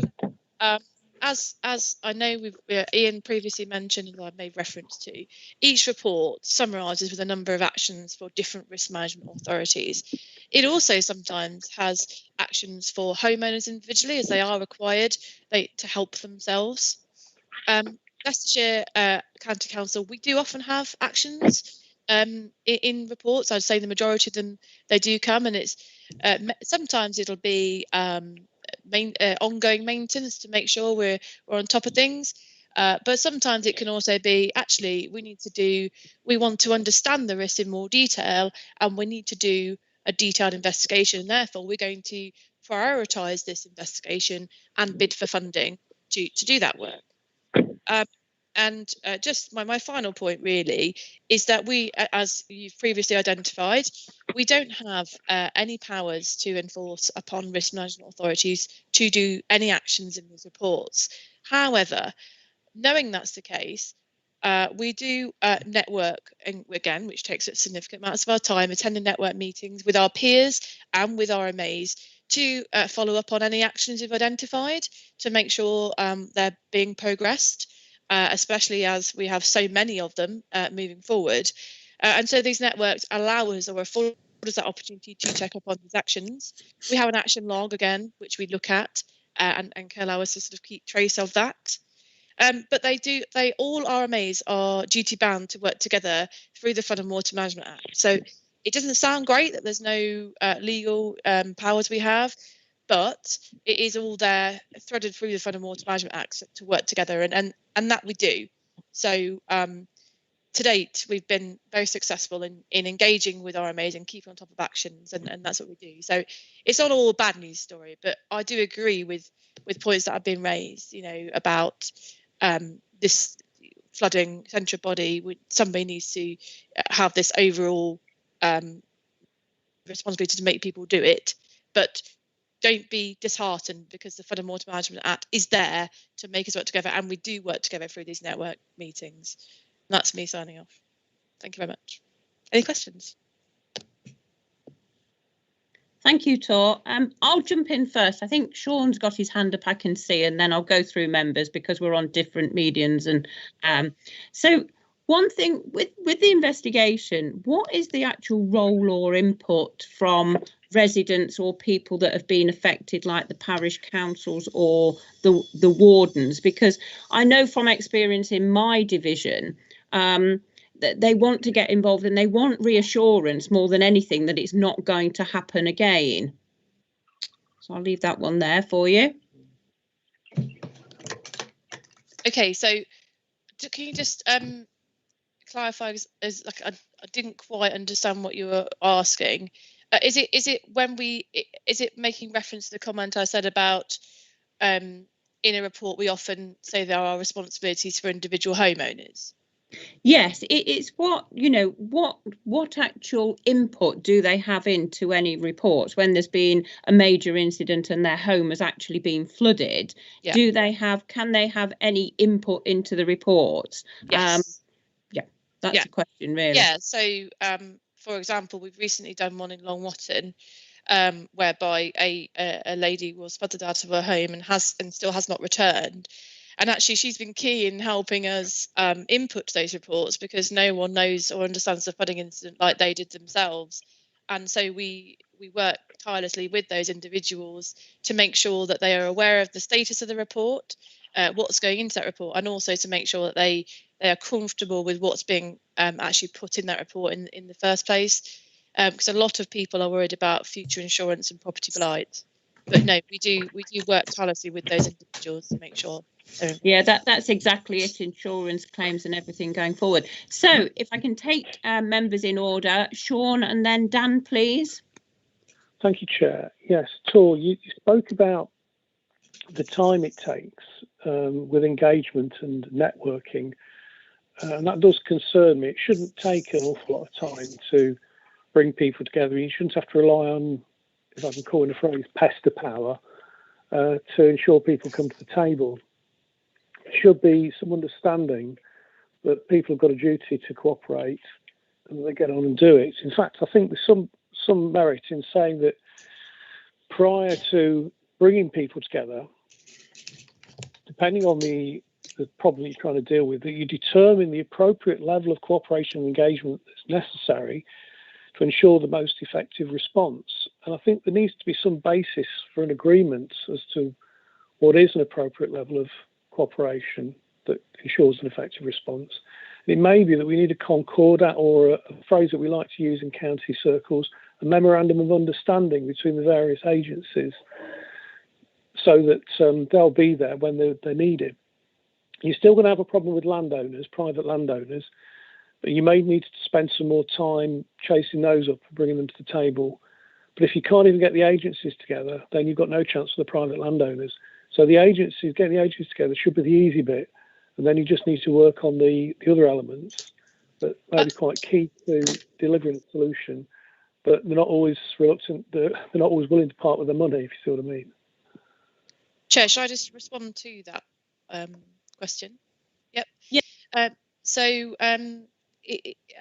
as I know Ian previously mentioned and I've made reference to, each report summarises with a number of actions for different risk management authorities. It also sometimes has actions for homeowners individually, as they are required to help themselves. Leicestershire County Council, we do often have actions in reports. I'd say the majority of them, they do come, and it's sometimes it'll be ongoing maintenance to make sure we're on top of things. But sometimes it can also be, actually, we want to understand the risk in more detail, and we need to do a detailed investigation. And therefore, we're going to prioritise this investigation and bid for funding to do that work. And just my final point really is that we, as you've previously identified, we don't have any powers to enforce upon risk management authorities to do any actions in these reports. However, knowing that's the case, we do network, and again, which takes up significant amounts of our time, attending network meetings with our peers and with RMAs to follow up on any actions we've identified to make sure they're being progressed. Especially as we have so many of them moving forward. And so these networks allow us, or afford us, that opportunity to check up on these actions. We have an action log, again, which we look at and can allow us to sort of keep trace of that. But all RMAs are duty bound to work together through the Flood and Water Management Act. So it doesn't sound great that there's no legal powers we have, but it is all there, threaded through the Flood and Water Management Act to work together, and that we do. So to date, we've been very successful in engaging with RMAs and keeping on top of actions, and that's what we do. So it's not all a bad news story, but I do agree with points that have been raised, about this flooding central body. Somebody needs to have this overall responsibility to make people do it, but don't be disheartened, because the Flood and Water Management Act is there to make us work together, and we do work together through these network meetings. And that's me signing off. Thank you very much. Any questions? Thank you, Tor. I'll jump in first. I think Sean's got his hand up, I can see, and then I'll go through members because we're on different mediums. And so one thing with the investigation, what is the actual role or input from residents or people that have been affected, like the parish councils or the wardens? Because I know from experience in my division that they want to get involved and they want reassurance more than anything that it's not going to happen again. So I'll leave that one there for you. Okay, so can you just clarify, as like I didn't quite understand what you were asking. Is it when is it making reference to the comment I said about in a report we often say there are responsibilities for individual homeowners? Yes, it's what, you know, what actual input do they have into any reports when there's been a major incident and their home has actually been flooded? Yeah. Can they have any input into the reports? Yes. That's a question, really. Yeah, so for example, we've recently done one in Long Watton, whereby a lady was flooded out of her home and still has not returned. And actually, she's been key in helping us input those reports, because no one knows or understands the flooding incident like they did themselves. And so we work tirelessly with those individuals to make sure that they are aware of the status of the report, what's going into that report, and also to make sure that they are comfortable with what's being actually put in that report in the first place. Because a lot of people are worried about future insurance and property blight. But no, we do work tirelessly with those individuals to make sure. Yeah, that's exactly it. Insurance claims and everything going forward. So if I can take members in order, Sean and then Dan, please. Thank you, Chair. Yes, Tor, you spoke about the time it takes with engagement and networking, and that does concern me. It shouldn't take an awful lot of time to bring people together. You shouldn't have to rely on, if I can call it a phrase, pester power to ensure people come to the table. There should be some understanding that people have got a duty to cooperate and they get on and do it. In fact, I think there's some merit in saying that prior to bringing people together, depending on the problem you're trying to deal with, that you determine the appropriate level of cooperation and engagement that's necessary to ensure the most effective response. And I think there needs to be some basis for an agreement as to what is an appropriate level of cooperation that ensures an effective response. It may be that we need a concordat, or a phrase that we like to use in county circles, a memorandum of understanding between the various agencies, so that they'll be there when they're needed. You're still going to have a problem with landowners, private landowners, but you may need to spend some more time chasing those up and bringing them to the table. But if you can't even get the agencies together, then you've got no chance for the private landowners. So getting the agencies together should be the easy bit, and then you just need to work on the other elements that may be quite key to delivering a solution, but they're not always reluctant, they're not always willing to part with their money, if you see what I mean. Chair, should I just respond to that question? Yep. Yeah.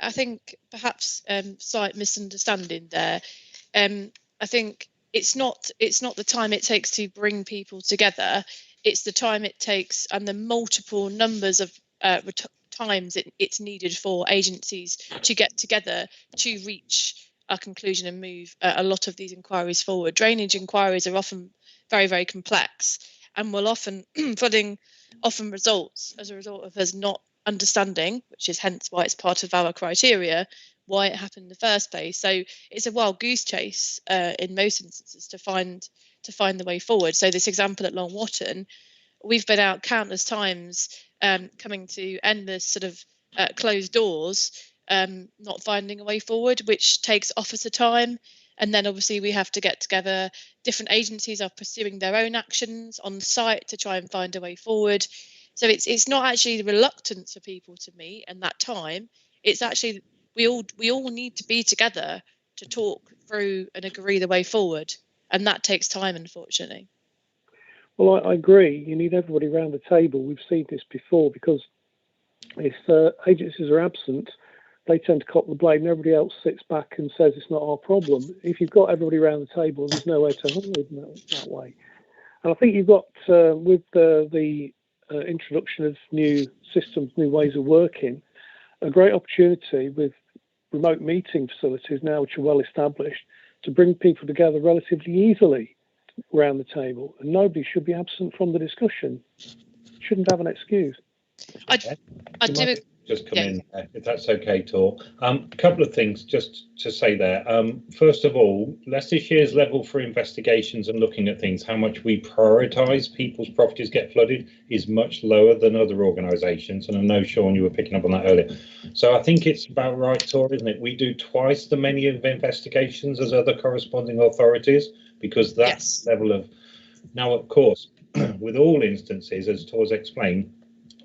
I think perhaps slight misunderstanding there. I think it's not the time it takes to bring people together. It's the time it takes and the multiple numbers of times it's needed for agencies to get together to reach a conclusion and move a lot of these inquiries forward. Drainage inquiries are often very, very complex, and will often flooding often results as a result of us not understanding, which is hence why it's part of our criteria, why it happened in the first place. So it's a wild goose chase in most instances to find the way forward. So this example at Long Watton, we've been out countless times, coming to endless sort of closed doors, not finding a way forward, which takes officer time. And then obviously we have to get together. Different agencies are pursuing their own actions on site to try and find a way forward. So it's not actually the reluctance for people to meet and that time. It's actually we all need to be together to talk through and agree the way forward, and that takes time, unfortunately. Well, I agree. You need everybody around the table. We've seen this before, because if agencies are absent, they tend to cop the blame, and everybody else sits back and says it's not our problem. If you've got everybody around the table, there's no way to hide that way. And I think you've got, with the introduction of new systems, new ways of working, a great opportunity with remote meeting facilities now, which are well established, to bring people together relatively easily around the table, and nobody should be absent from the discussion. Shouldn't have an excuse. I do just come in, if that's okay, Tor. A couple of things just to say there. First of all, Leicestershire's level for investigations and looking at things, how much we prioritise people's properties get flooded, is much lower than other organisations. And I know, Sean, you were picking up on that earlier. So I think it's about right, Tor, isn't it? We do twice the many of investigations as other corresponding authorities, because that level of... Now, of course, with all instances, as Tor's explained,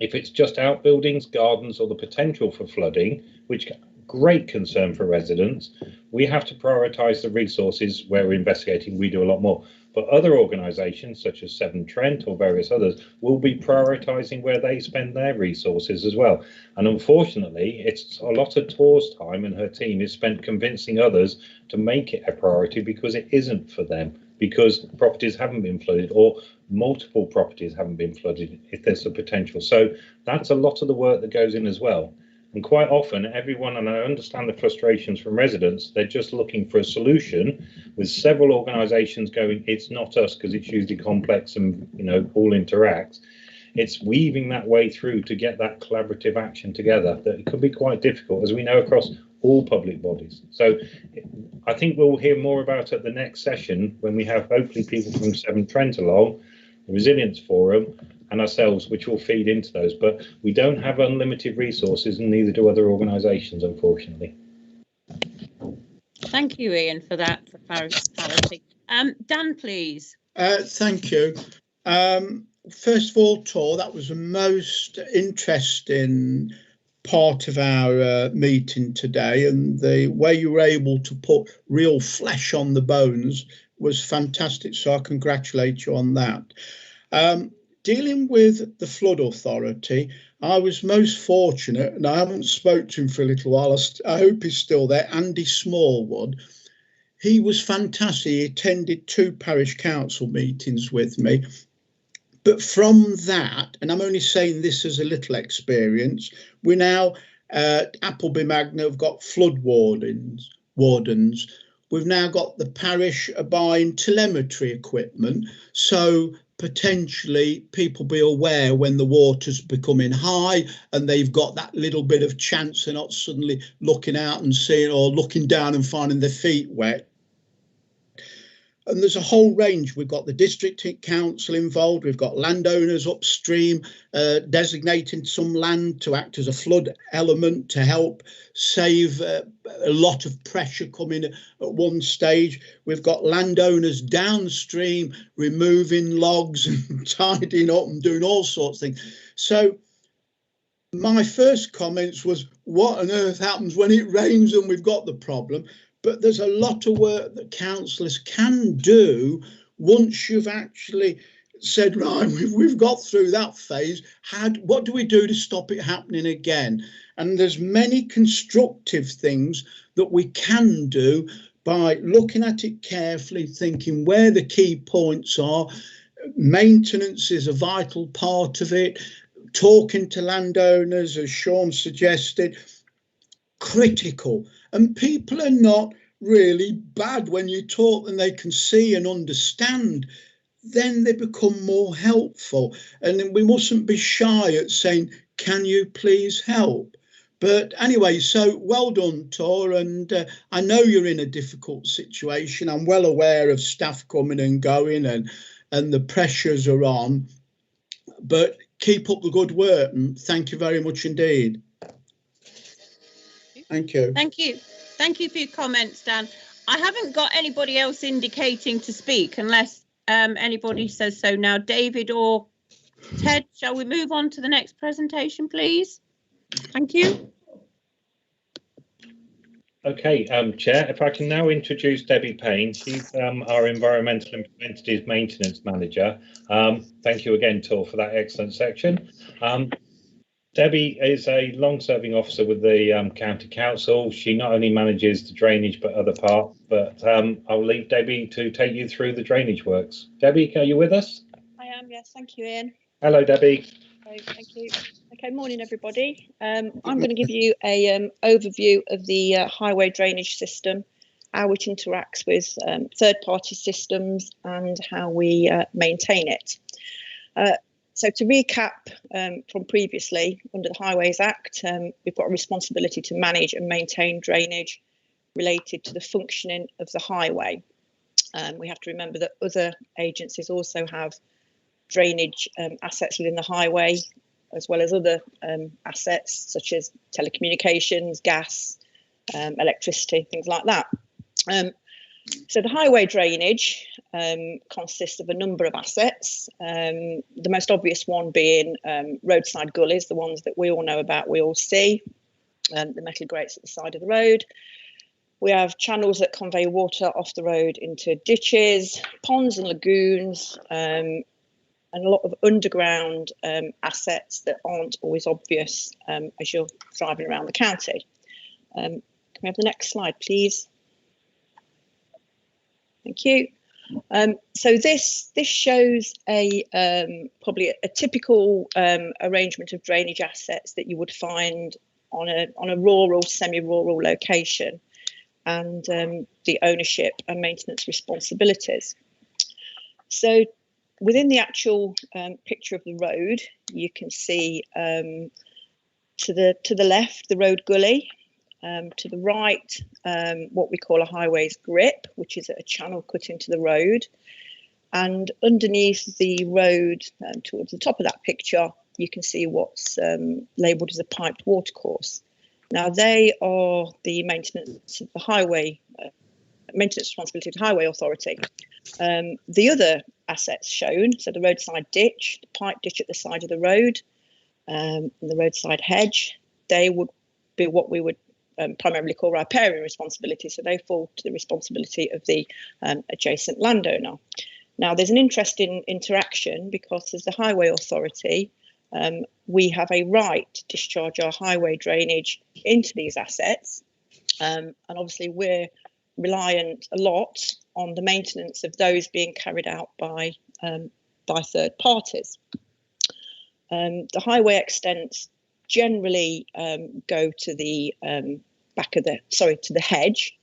if it's just outbuildings, gardens, or the potential for flooding, which great concern for residents, we have to prioritise the resources where we're investigating. We do a lot more. But other organisations, such as Severn Trent or various others, will be prioritising where they spend their resources as well. And unfortunately, it's a lot of Tor's time and her team is spent convincing others to make it a priority because it isn't for them, because properties haven't been flooded or multiple properties haven't been flooded if there's a potential. So that's a lot of the work that goes in as well. And quite often everyone, and I understand the frustrations from residents, they're just looking for a solution with several organisations going, it's not us, because it's usually complex and, you know, all interacts. It's weaving that way through to get that collaborative action together that it could be quite difficult, as we know, across all public bodies. So I think we'll hear more about at the next session when we have hopefully people from Severn Trent along, the Resilience Forum and ourselves, which will feed into those. But we don't have unlimited resources, and neither do other organisations, unfortunately. Thank you, Ian, for that, for clarity. Dan, please. Thank you. First of all, Tor, that was the most interesting part of our meeting today, and the way you were able to put real flesh on the bones was fantastic, so I congratulate you on that. Dealing with the Flood Authority, I was most fortunate, and I haven't spoken to him for a little while. I hope he's still there. Andy Smallwood. He was fantastic. He attended 2 parish council meetings with me. But from that, and I'm only saying this as a little experience, we now at Appleby Magna have got flood wardens. We've now got the parish buying telemetry equipment, so potentially people be aware when the water's becoming high and they've got that little bit of chance. They're not suddenly looking out and seeing, or looking down and finding their feet wet. And there's a whole range. We've got the district council involved. We've got landowners upstream designating some land to act as a flood element to help save a lot of pressure coming at one stage. We've got landowners downstream removing logs and tidying up and doing all sorts of things. So my first comments was, what on earth happens when it rains and we've got the problem? But there's a lot of work that councillors can do once you've actually said, right, we've got through that phase. What do we do to stop it happening again? And there's many constructive things that we can do by looking at it carefully, thinking where the key points are. Maintenance is a vital part of it. Talking to landowners, as Sean suggested, critical. And people are not really bad when you talk and they can see and understand, then they become more helpful. And we mustn't be shy at saying, can you please help? But anyway, so well done, Tor, and I know you're in a difficult situation. I'm well aware of staff coming and going and the pressures are on, but keep up the good work, and thank you very much indeed. Thank you. Thank you. Thank you for your comments, Dan. I haven't got anybody else indicating to speak unless anybody says so now. David or Ted, shall we move on to the next presentation, please? Thank you. Okay, Chair, if I can now introduce Debbie Payne. She's our Environmental and Preventative Maintenance Manager. Thank you again, Tor, for that excellent section. Debbie is a long-serving officer with the County Council. She not only manages the drainage but other parts, but I'll leave Debbie to take you through the drainage works. Debbie, are you with us? I am, yes, thank you, Ian. Hello, Debbie. Okay, thank you. Okay, morning, everybody. I'm going to give you a overview of the highway drainage system, how it interacts with third-party systems and how we maintain it. So to recap from previously, under the Highways Act, we've got a responsibility to manage and maintain drainage related to the functioning of the highway. We have to remember that other agencies also have drainage assets within the highway, as well as other assets such as telecommunications, gas, electricity, things like that. So the highway drainage consists of a number of assets, the most obvious one being roadside gullies, the ones that we all know about, we all see, the metal grates at the side of the road. We have channels that convey water off the road into ditches, ponds and lagoons, and a lot of underground assets that aren't always obvious as you're driving around the county. Can we have the next slide, please? Thank you. So this shows probably a typical arrangement of drainage assets that you would find on a rural, semi-rural location, and the ownership and maintenance responsibilities. So within the actual picture of the road, you can see to the left the road gully. To the right, what we call a highways grip, which is a channel cut into the road. And underneath the road, towards the top of that picture, you can see what's labelled as a piped watercourse. Now, they are the maintenance of the highway, maintenance responsibility of the Highway Authority. The other assets shown, so the roadside ditch, the pipe ditch at the side of the road, and the roadside hedge, they would be what we would primarily call riparian responsibility, so they fall to the responsibility of the adjacent landowner. Now, there's an interesting interaction because as the Highway Authority, we have a right to discharge our highway drainage into these assets, and obviously we're reliant a lot on the maintenance of those being carried out by third parties. The highway extents generally go to the back of to the hedge.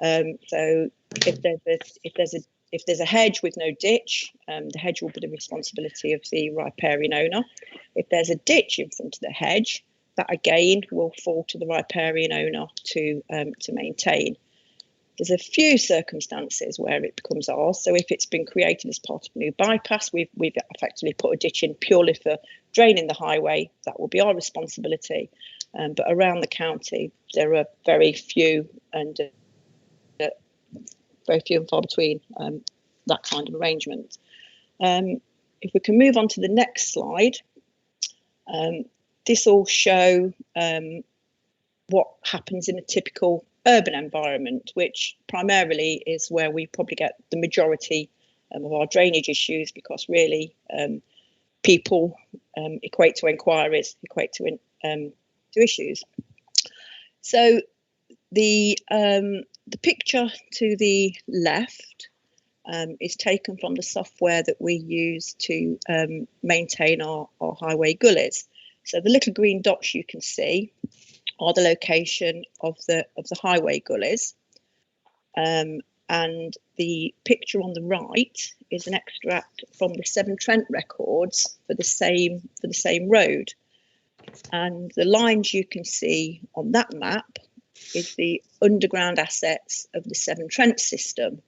So if there's a hedge with no ditch, the hedge will be the responsibility of the riparian owner. If there's a ditch in front of the hedge, that again will fall to the riparian owner to maintain. There's a few circumstances where it becomes ours. So if it's been created as part of a new bypass, we've effectively put a ditch in purely for draining the highway, that will be our responsibility. But around the county, there are very few and far between that kind of arrangement. If we can move on to the next slide, this will show what happens in a typical urban environment, which primarily is where we probably get the majority of our drainage issues, because really people equate to inquiries, equate to issues. So the picture to the left is taken from the software that we use to maintain our highway gullies. So the little green dots you can see are the location of the highway gullies, and the picture on the right is an extract from the Severn Trent records for the same road. And the lines you can see on that map is the underground assets of the Severn Trent system.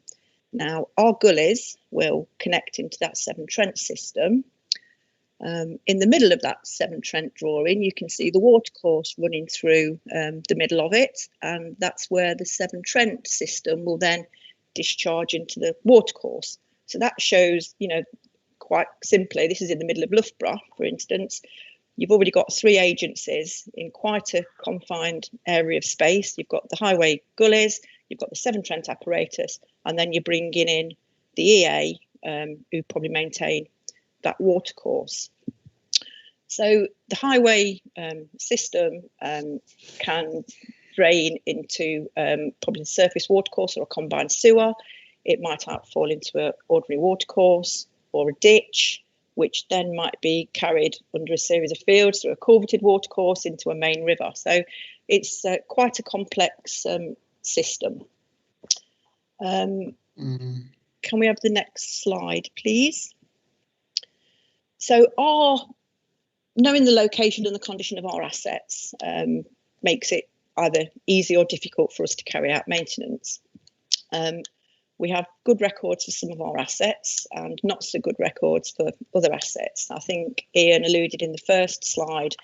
Now, our gullies will connect into that Severn Trent system. In the middle of that Severn Trent drawing, you can see the watercourse running through the middle of it, and that's where the Severn Trent system will then discharge into the watercourse. So that shows, quite simply, this is in the middle of Loughborough, for instance. You've already got three agencies in quite a confined area of space. You've got the highway gullies, you've got the Severn Trent apparatus, and then you're bringing in the EA, who probably maintain that watercourse. So the highway system can drain into probably a surface watercourse or a combined sewer. It might fall into an ordinary watercourse or a ditch, which then might be carried under a series of fields through a culverted watercourse into a main river. So it's quite a complex system. Can we have the next slide, please? So knowing the location and the condition of our assets makes it either easy or difficult for us to carry out maintenance. We have good records for some of our assets and not so good records for other assets. I think Ian alluded in the first slide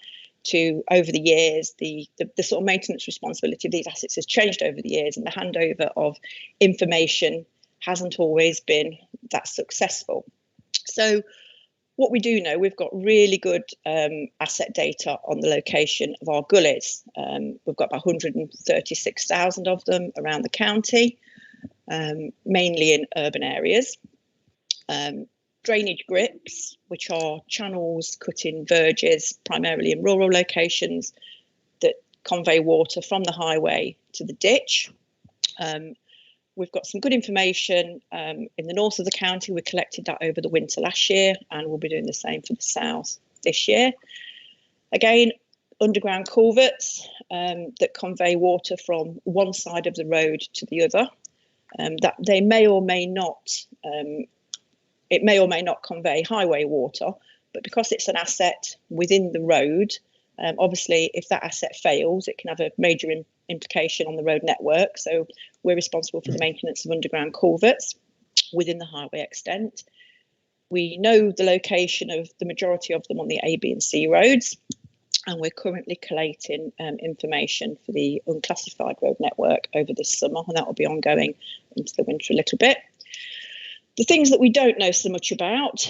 to, over the years, the sort of maintenance responsibility of these assets has changed over the years, and the handover of information hasn't always been that successful. So what we do know, we've got really good asset data on the location of our gullies. We've got about 136,000 of them around the county, mainly in urban areas. Drainage grips, which are channels cut in verges, primarily in rural locations, that convey water from the highway to the ditch. We've got some good information in the north of the county. We collected that over the winter last year, and we'll be doing the same for the south this year. Again, underground culverts that convey water from one side of the road to the other. That they may or may not, it may or may not convey highway water, but because it's an asset within the road, obviously if that asset fails, it can have a major implication on the road network. So we're responsible for the maintenance of underground culverts within the highway extent. We know the location of the majority of them on the A, B and C roads, and we're currently collating information for the unclassified road network over this summer, and that will be ongoing into the winter a little bit. The things that we don't know so much about,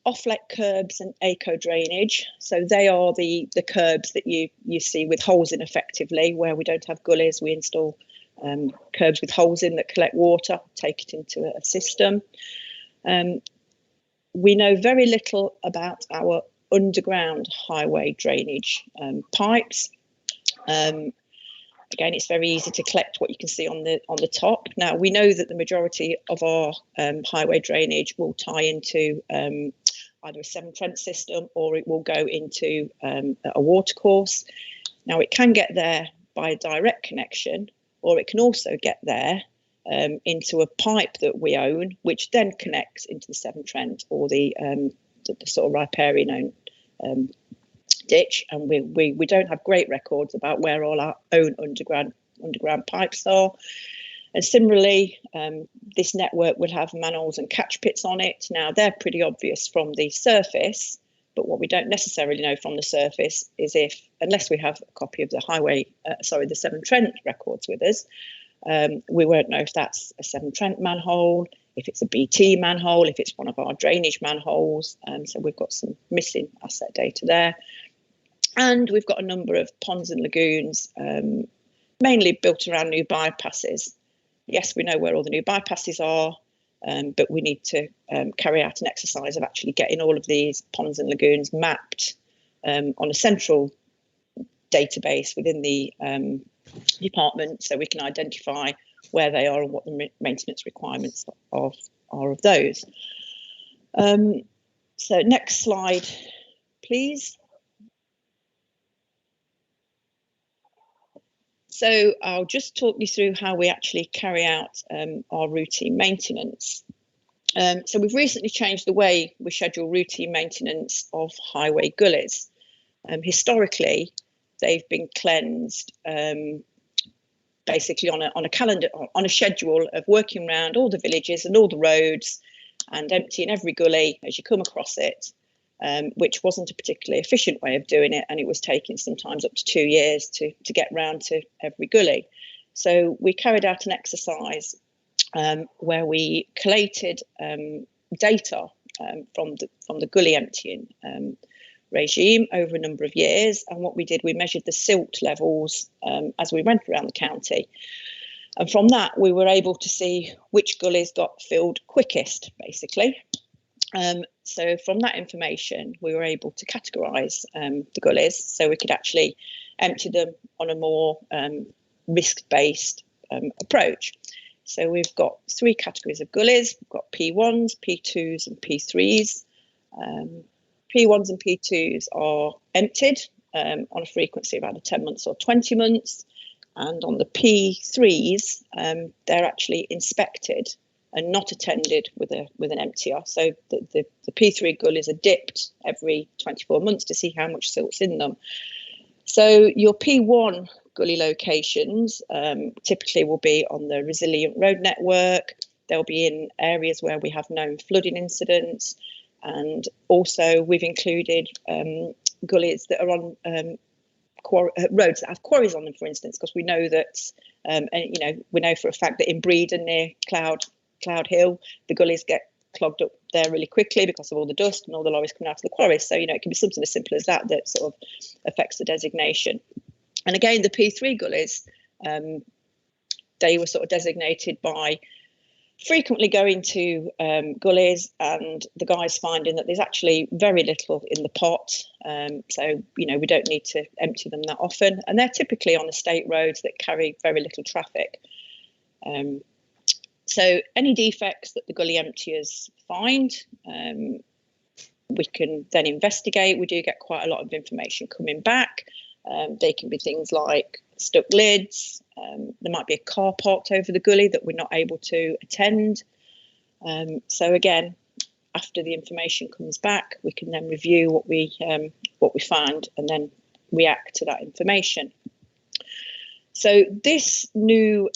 off-let curbs and eco drainage. So they are the curbs that you see with holes in effectively, where we don't have gullies. We install curbs with holes in that collect water, take it into a system. We know very little about our underground highway drainage pipes. Again, it's very easy to collect what you can see on the top. Now, we know that the majority of our highway drainage will tie into either a Severn Trent system, or it will go into a watercourse. Now, it can get there by a direct connection, or it can also get there into a pipe that we own, which then connects into the Severn Trent or the sort of riparian owned ditch. And we don't have great records about where all our own underground pipes are. And similarly, this network will have manholes and catch pits on it. Now, they're pretty obvious from the surface, but what we don't necessarily know from the surface is if, unless we have a copy of the Severn Trent records with us, we won't know if that's a Severn Trent manhole, if it's a BT manhole, if it's one of our drainage manholes. So we've got some missing asset data there. And we've got a number of ponds and lagoons, mainly built around new bypasses. Yes, we know where all the new bypasses are, but we need to carry out an exercise of actually getting all of these ponds and lagoons mapped on a central database within the department, so we can identify where they are and what the maintenance requirements are of those. So next slide, please. So I'll just talk you through how we actually carry out our routine maintenance. So we've recently changed the way we schedule routine maintenance of highway gullies. Historically, they've been cleansed basically on a calendar, on a schedule of working around all the villages and all the roads and emptying every gully as you come across it, which wasn't a particularly efficient way of doing it, and it was taking sometimes up to 2 years to get round to every gully. So we carried out an exercise where we collated data from the gully emptying regime over a number of years, and what we did, we measured the silt levels as we went around the county, and from that we were able to see which gullies got filled quickest, basically. So from that information we were able to categorise the gullies, so we could actually empty them on a more risk-based approach. So we've got 3 categories of gullies. We've got P1s, P2s and P3s. P1s and P2s are emptied on a frequency of either 10 months or 20 months. And on the P3s, they're actually inspected and not attended with an emptier. So the P3 gullies are dipped every 24 months to see how much silt's in them. So your P1 gully locations typically will be on the resilient road network. They'll be in areas where we have known flooding incidents, and also we've included gullies that are on roads that have quarries on them, for instance, because we know that, and we know for a fact that in Breedon near Cloud Hill, the gullies get clogged up there really quickly because of all the dust and all the lorries coming out of the quarries. So, it can be something as simple as that sort of affects the designation. And again, the P3 gullies, they were sort of designated by frequently going to gullies and the guys finding that there's actually very little in the pot. So, we don't need to empty them that often. And they're typically on estate roads that carry very little traffic. So any defects that the gully emptiers find, we can then investigate. We do get quite a lot of information coming back. They can be things like stuck lids. There might be a car parked over the gully that we're not able to attend. So again, after the information comes back, we can then review what we find and then react to that information. So this new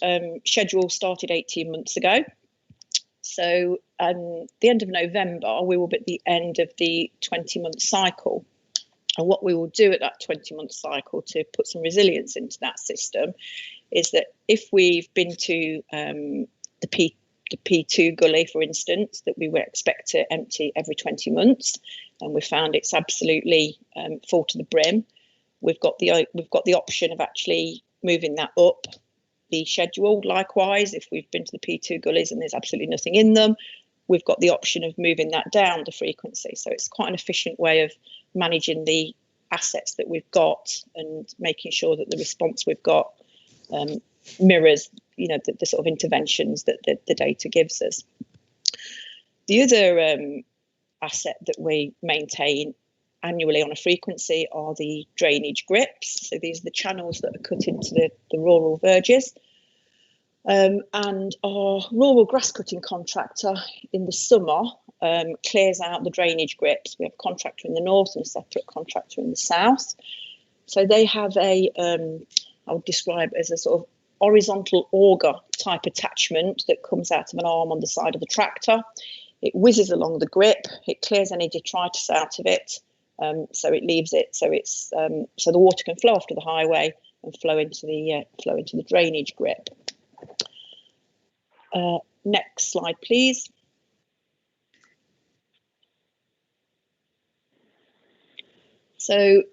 schedule started 18 months ago. So the end of November, we will be at the end of the 20-month cycle. And what we will do at that 20-month cycle to put some resilience into that system is that if we've been to the P2 gully, for instance, that we would expect to empty every 20 months, and we found it's absolutely full to the brim, we've got the option of actually moving that up the schedule. Likewise, if we've been to the P2 gullies and there's absolutely nothing in them, we've got the option of moving that down the frequency. So it's quite an efficient way of managing the assets that we've got and making sure that the response we've got mirrors, the sort of interventions that the data gives us. The other asset that we maintain annually on a frequency are the drainage grips. So these are the channels that are cut into the rural verges. And our rural grass cutting contractor in the summer clears out the drainage grips. We have a contractor in the north and a separate contractor in the south. So they have I would describe as a sort of horizontal auger type attachment that comes out of an arm on the side of the tractor. It whizzes along the grip, it clears any detritus out of it. So it leaves it so it's so the water can flow off to the highway and flow into the drainage grip. Next slide, please. So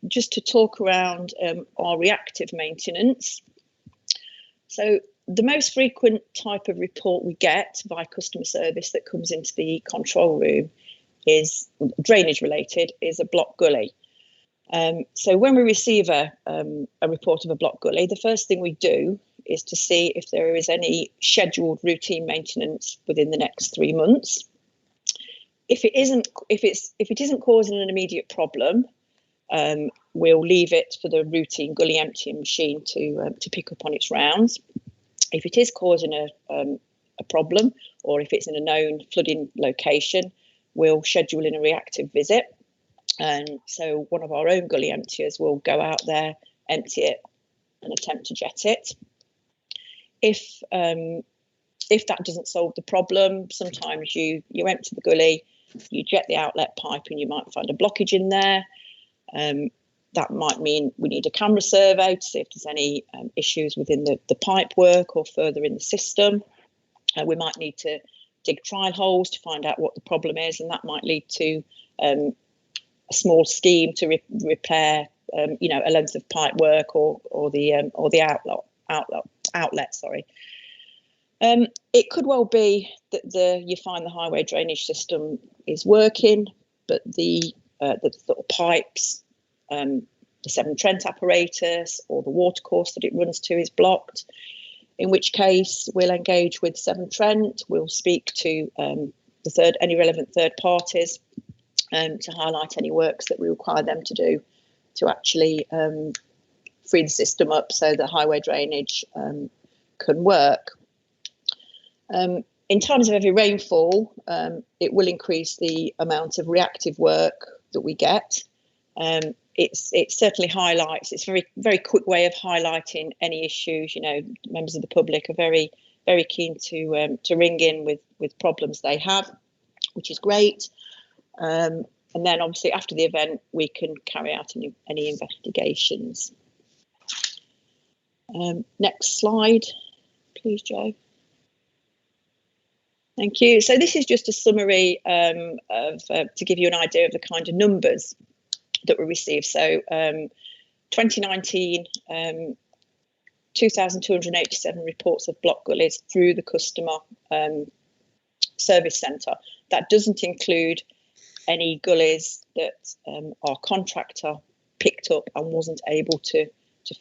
just to talk around our reactive maintenance. So the most frequent type of report we get by customer service that comes into the control room is drainage related, is a block gully. So when we receive a report of a block gully, the first thing we do is to see if there is any scheduled routine maintenance within the next 3 months. If it isn't causing an immediate problem, we'll leave it for the routine gully emptying machine to pick up on its rounds. If it is causing a problem, or if it's in a known flooding location, we'll schedule in a reactive visit. And so one of our own gully emptiers will go out there, empty it, and attempt to jet it. If that doesn't solve the problem, sometimes you empty the gully, you jet the outlet pipe, and you might find a blockage in there. That might mean we need a camera survey to see if there's any issues within the pipe work or further in the system. We might need to dig trial holes to find out what the problem is, and that might lead to a small scheme to repair, a length of pipe work or the outlet. Sorry. It could well be that you find the highway drainage system is working, but the sort of pipes, the Severn Trent apparatus or the watercourse that it runs to is blocked. In which case, we'll engage with Severn Trent. We'll speak to any relevant third parties to highlight any works that we require them to do to actually free the system up so that highway drainage can work. In times of heavy rainfall, it will increase the amount of reactive work that we get. It certainly highlights, it's a very quick way of highlighting any issues. You know, members of the public are very keen to ring in with problems they have, which is great. And then obviously after the event, we can carry out any investigations. Next slide, please, Joe. Thank you. So this is just a summary to give you an idea of the kind of numbers that were received. So 2019, 2,287 reports of block gullies through the customer service centre. That doesn't include any gullies that our contractor picked up and wasn't able to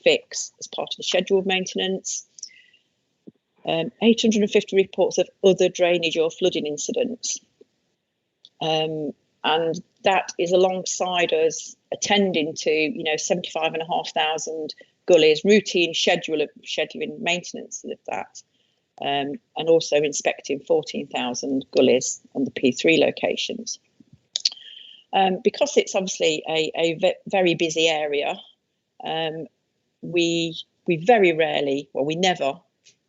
fix as part of the scheduled maintenance. 850 reports of other drainage or flooding incidents. And that is alongside us attending to, 75,500 gullies, routine scheduling maintenance of that, and also inspecting 14,000 gullies on the P3 locations. Because it's obviously a very busy area, we very rarely, well, we never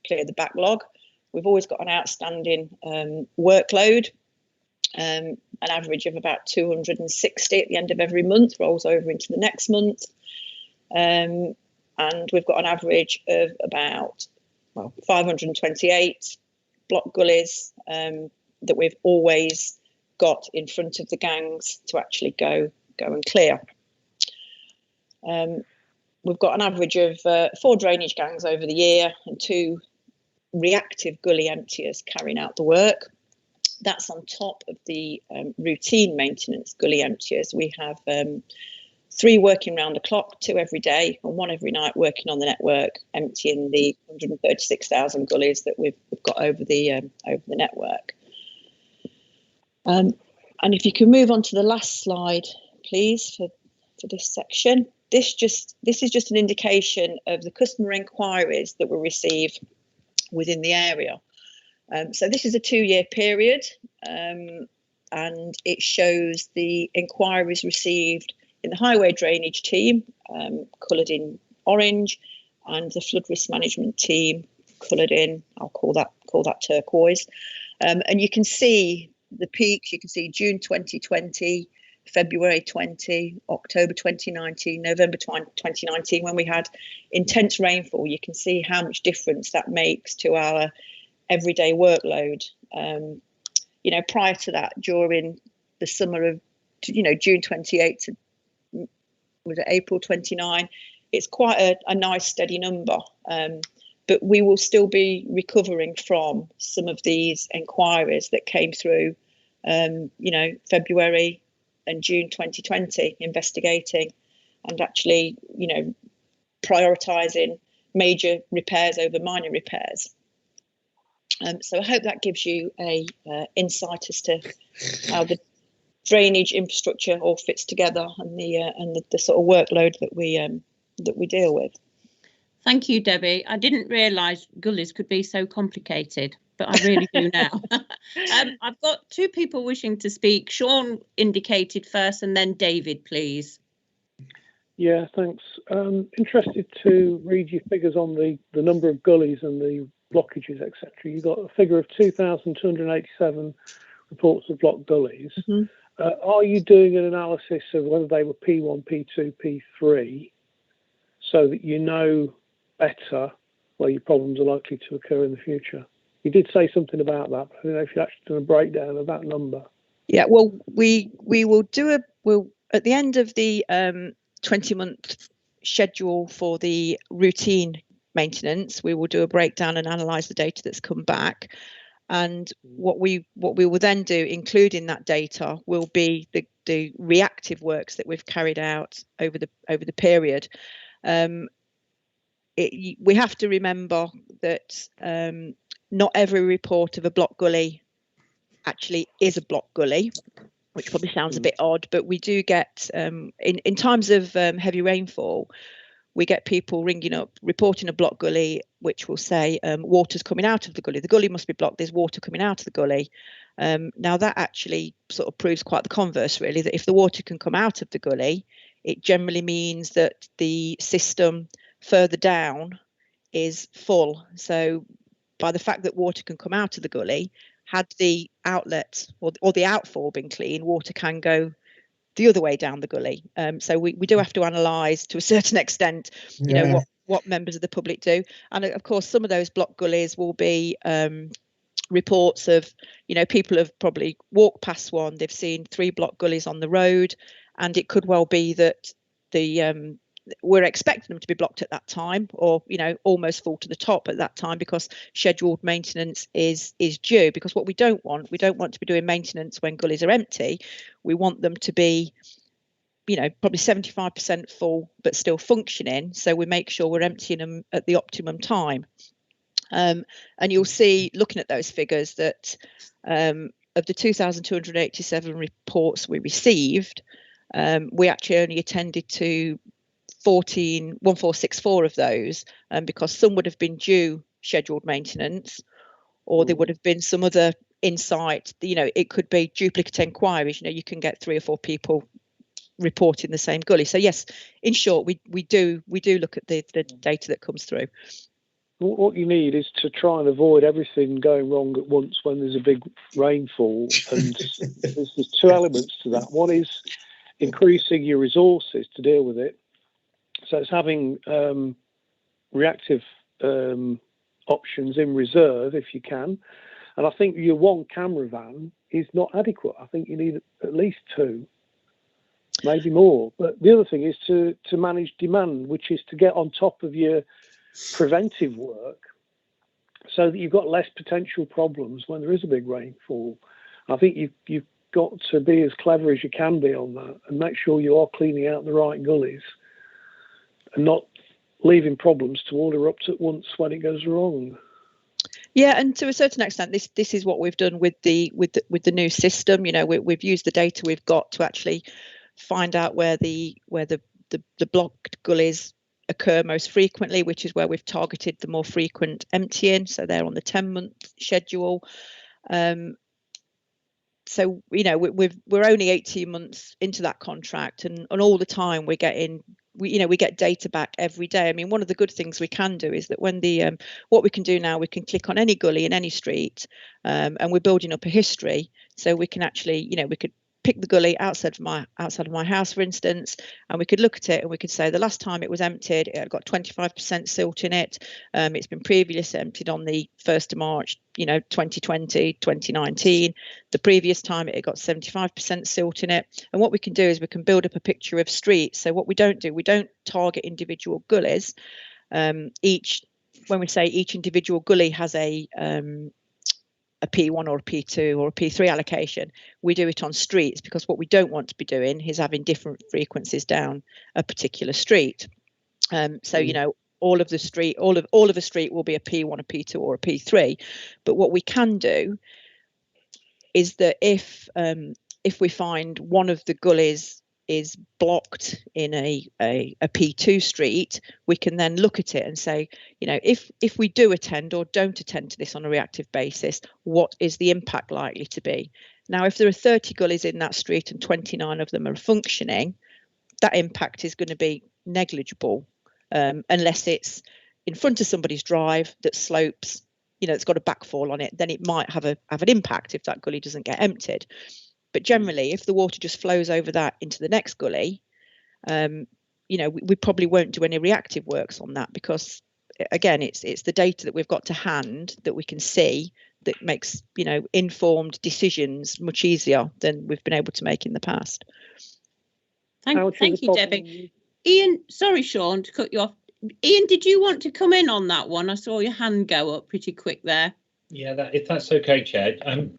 clear the backlog. We've always got an outstanding workload, an average of about 260 at the end of every month, rolls over into the next month. And we've got an average of about 528 block gullies that we've always got in front of the gangs to actually go and clear. We've got an average of 4 drainage gangs over the year and 2 reactive gully emptiers carrying out the work. That's on top of the routine maintenance gully emptiers. We have 3 working round the clock, 2 every day and 1 every night, working on the network, emptying the 136,000 gullies that we've got over the network. And if you can move on to the last slide, please, for this section. This is just an indication of the customer inquiries that were received within the area. So this is a 2-year period, and it shows the inquiries received in the highway drainage team, coloured in orange, and the flood risk management team, coloured in, I'll call that turquoise. And you can see the peaks. You can see June 2020, February 20, October 2019, November 2019, when we had intense rainfall. You can see how much difference that makes to our everyday workload. Prior to that, during the summer of, June 28 to was it April 29, it's quite a nice steady number. But we will still be recovering from some of these inquiries that came through, February and June 2020, investigating and actually, prioritising major repairs over minor repairs. So I hope that gives you a insight as to how the drainage infrastructure all fits together and the sort of workload that we deal with. Thank you, Debbie. I didn't realise gullies could be so complicated, but I really do now. I've got 2 people wishing to speak. Sean indicated first, and then David, please. Yeah, thanks. Interested to read your figures on the number of gullies and the blockages, etc. You got a figure of 2,287 reports of blocked gullies. Mm-hmm. Are you doing an analysis of whether they were P1, P2, P3, so that you know better where your problems are likely to occur in the future? You did say something about that, but I don't know if you actually done a breakdown of that number. Yeah, well, we will do we'll at the end of the 20-month schedule for the routine maintenance, we will do a breakdown and analyse the data that's come back. And what we will then do, including that data, will be the reactive works that we've carried out over the period. We have to remember that not every report of a block gully actually is a block gully, which probably sounds a bit odd, but we do get in times of heavy rainfall, we get people ringing up, reporting a block gully, which will say water's coming out of the gully must be blocked, there's water coming out of the gully. Now that actually sort of proves quite the converse, really, that if the water can come out of the gully, it generally means that the system further down is full. So by the fact that water can come out of the gully, had the outlet or the outfall been clean, water can go the other way down the gully. So we do have to analyse to a certain extent, you know, what members of the public do. And of course, some of those block gullies will be reports of, you know, people have probably walked past one, they've seen 3 block gullies on the road, and it could well be that the we're expecting them to be blocked at that time, or, you know, almost full to the top at that time, because scheduled maintenance is due. Because what we don't want to be doing maintenance when gullies are empty. We want them to be, you know, probably 75% full but still functioning, so we make sure we're emptying them at the optimum time. And you'll see, looking at those figures, that of the 2,287 reports we received, we actually only attended to 1464 of those, because some would have been due scheduled maintenance, or there would have been some other insight. You know, it could be duplicate enquiries. You know, you can get 3 or 4 people reporting the same gully. So yes, in short, we do look at the data that comes through. What you need is to try and avoid everything going wrong at once when there's a big rainfall. And there's 2 elements to that. One is increasing your resources to deal with it. So it's having reactive options in reserve if you can. And I think your 1 camera van is not adequate. I think you need at least 2, maybe more. But the other thing is to manage demand, which is to get on top of your preventive work so that you've got less potential problems when there is a big rainfall. I think you've got to be as clever as you can be on that, and make sure you are cleaning out the right gullies and not leaving problems to all erupt at once when it goes wrong. Yeah, and to a certain extent, this is what we've done with the new system. You know, we've used the data we've got to actually find out where the blocked gullies occur most frequently, which is where we've targeted the more frequent emptying. So they're on the 10-month schedule. So, you know, we're only 18 months into that contract, and all the time we get data back every day. I mean, one of the good things we can do is that when what we can do now, we can click on any gully in any street, and we're building up a history. So we can actually, you know, we could pick the gully outside of my house, for instance, and we could look at it and we could say the last time it was emptied, it had got 25% silt in it. It's been previously emptied on the 1st of March, you know, 2020, 2019. The previous time it had got 75% silt in it. And what we can do is we can build up a picture of streets. So what we don't do, we don't target individual gullies. When we say each individual gully has a P1 or a P2 or a P3 allocation, we do it on streets, because what we don't want to be doing is having different frequencies down a particular street. So, you know, all of a street will be a P1, a P2 or a P3. But what we can do is that if we find one of the gullies is blocked in a P2 street, we can then look at it and say, you know, if we do attend or don't attend to this on a reactive basis, what is the impact likely to be? Now, if there are 30 gullies in that street and 29 of them are functioning, that impact is going to be negligible, unless it's in front of somebody's drive that slopes, you know, it's got a backfall on it, then it might have an impact if that gully doesn't get emptied. But generally, if the water just flows over that into the next gully, you know, we probably won't do any reactive works on that, because, again, it's the data that we've got to hand that we can see that makes, you know, informed decisions much easier than we've been able to make in the past. Thank you, Debbie. Ian, sorry, Sean, to cut you off. Ian, did you want to come in on that one? I saw your hand go up pretty quick there. Yeah, if that's okay, Chair. I'm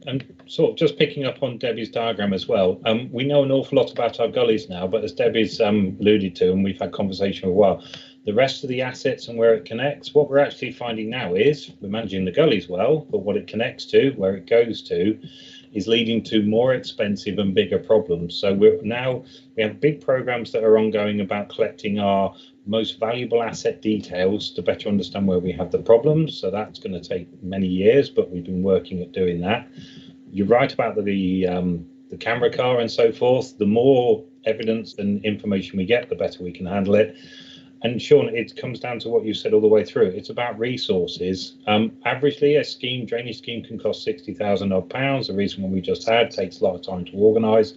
sort of just picking up on Debbie's diagram as well. We know an awful lot about our gullies now, but as Debbie's alluded to, and we've had conversation for a while, the rest of the assets and where it connects, what we're actually finding now is we're managing the gullies well, but what it connects to, where it goes to, is leading to more expensive and bigger problems. So we have big programs that are ongoing about collecting our most valuable asset details to better understand where we have the problems. So that's going to take many years, but we've been working at doing that. You're right about the camera car and so forth. The more evidence and information we get, the better we can handle it. And Sean, it comes down to what you said all the way through. It's about resources. Averagely, a drainage scheme can cost £60,000 odd. The recent one we just had takes a lot of time to organise,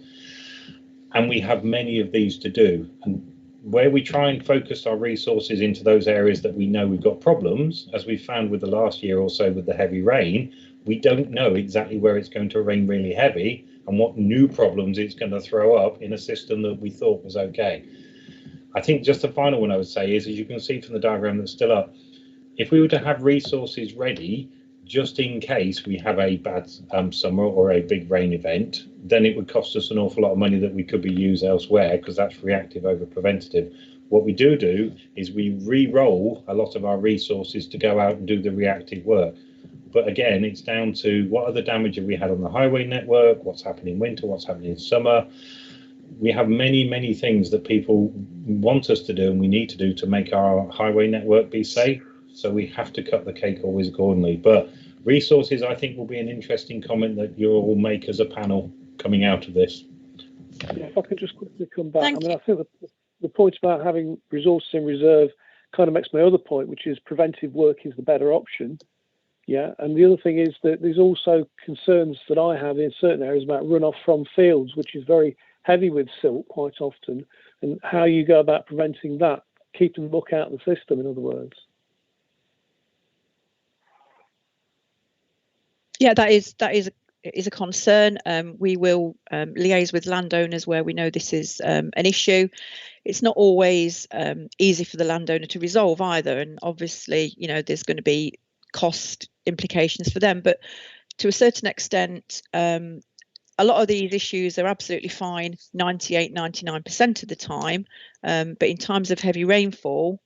and we have many of these to do. And where we try and focus our resources into those areas that we know we've got problems, as we found with the last year or so with the heavy rain, we don't know exactly where it's going to rain really heavy and what new problems it's going to throw up in a system that we thought was okay. I think just the final one I would say is, as you can see from the diagram that's still up, if we were to have resources ready just in case we have a bad summer or a big rain event, then it would cost us an awful lot of money that we could be used elsewhere, because that's reactive over preventative. What we do is we re-roll a lot of our resources to go out and do the reactive work. But again, it's down to what other damage have we had on the highway network, what's happening in winter, what's happening in summer. We have many things that people want us to do and we need to do to make our highway network be safe. So we have to cut the cake always accordingly. But resources, I think, will be an interesting comment that you'll all make as a panel coming out of this. Yeah, if I could just quickly come back. I think the point about having resources in reserve kind of makes my other point, which is preventive work is the better option. Yeah, and the other thing is that there's also concerns that I have in certain areas about runoff from fields, which is very heavy with silt quite often, and how you go about preventing that, keeping the muck out of the system, in other words. Yeah, that is a concern. We will liaise with landowners where we know this is an issue. It's not always easy for the landowner to resolve either, and obviously, you know, there's going to be cost implications for them. But to a certain extent, a lot of these issues are absolutely fine 98-99% of the time, but in times of heavy rainfall,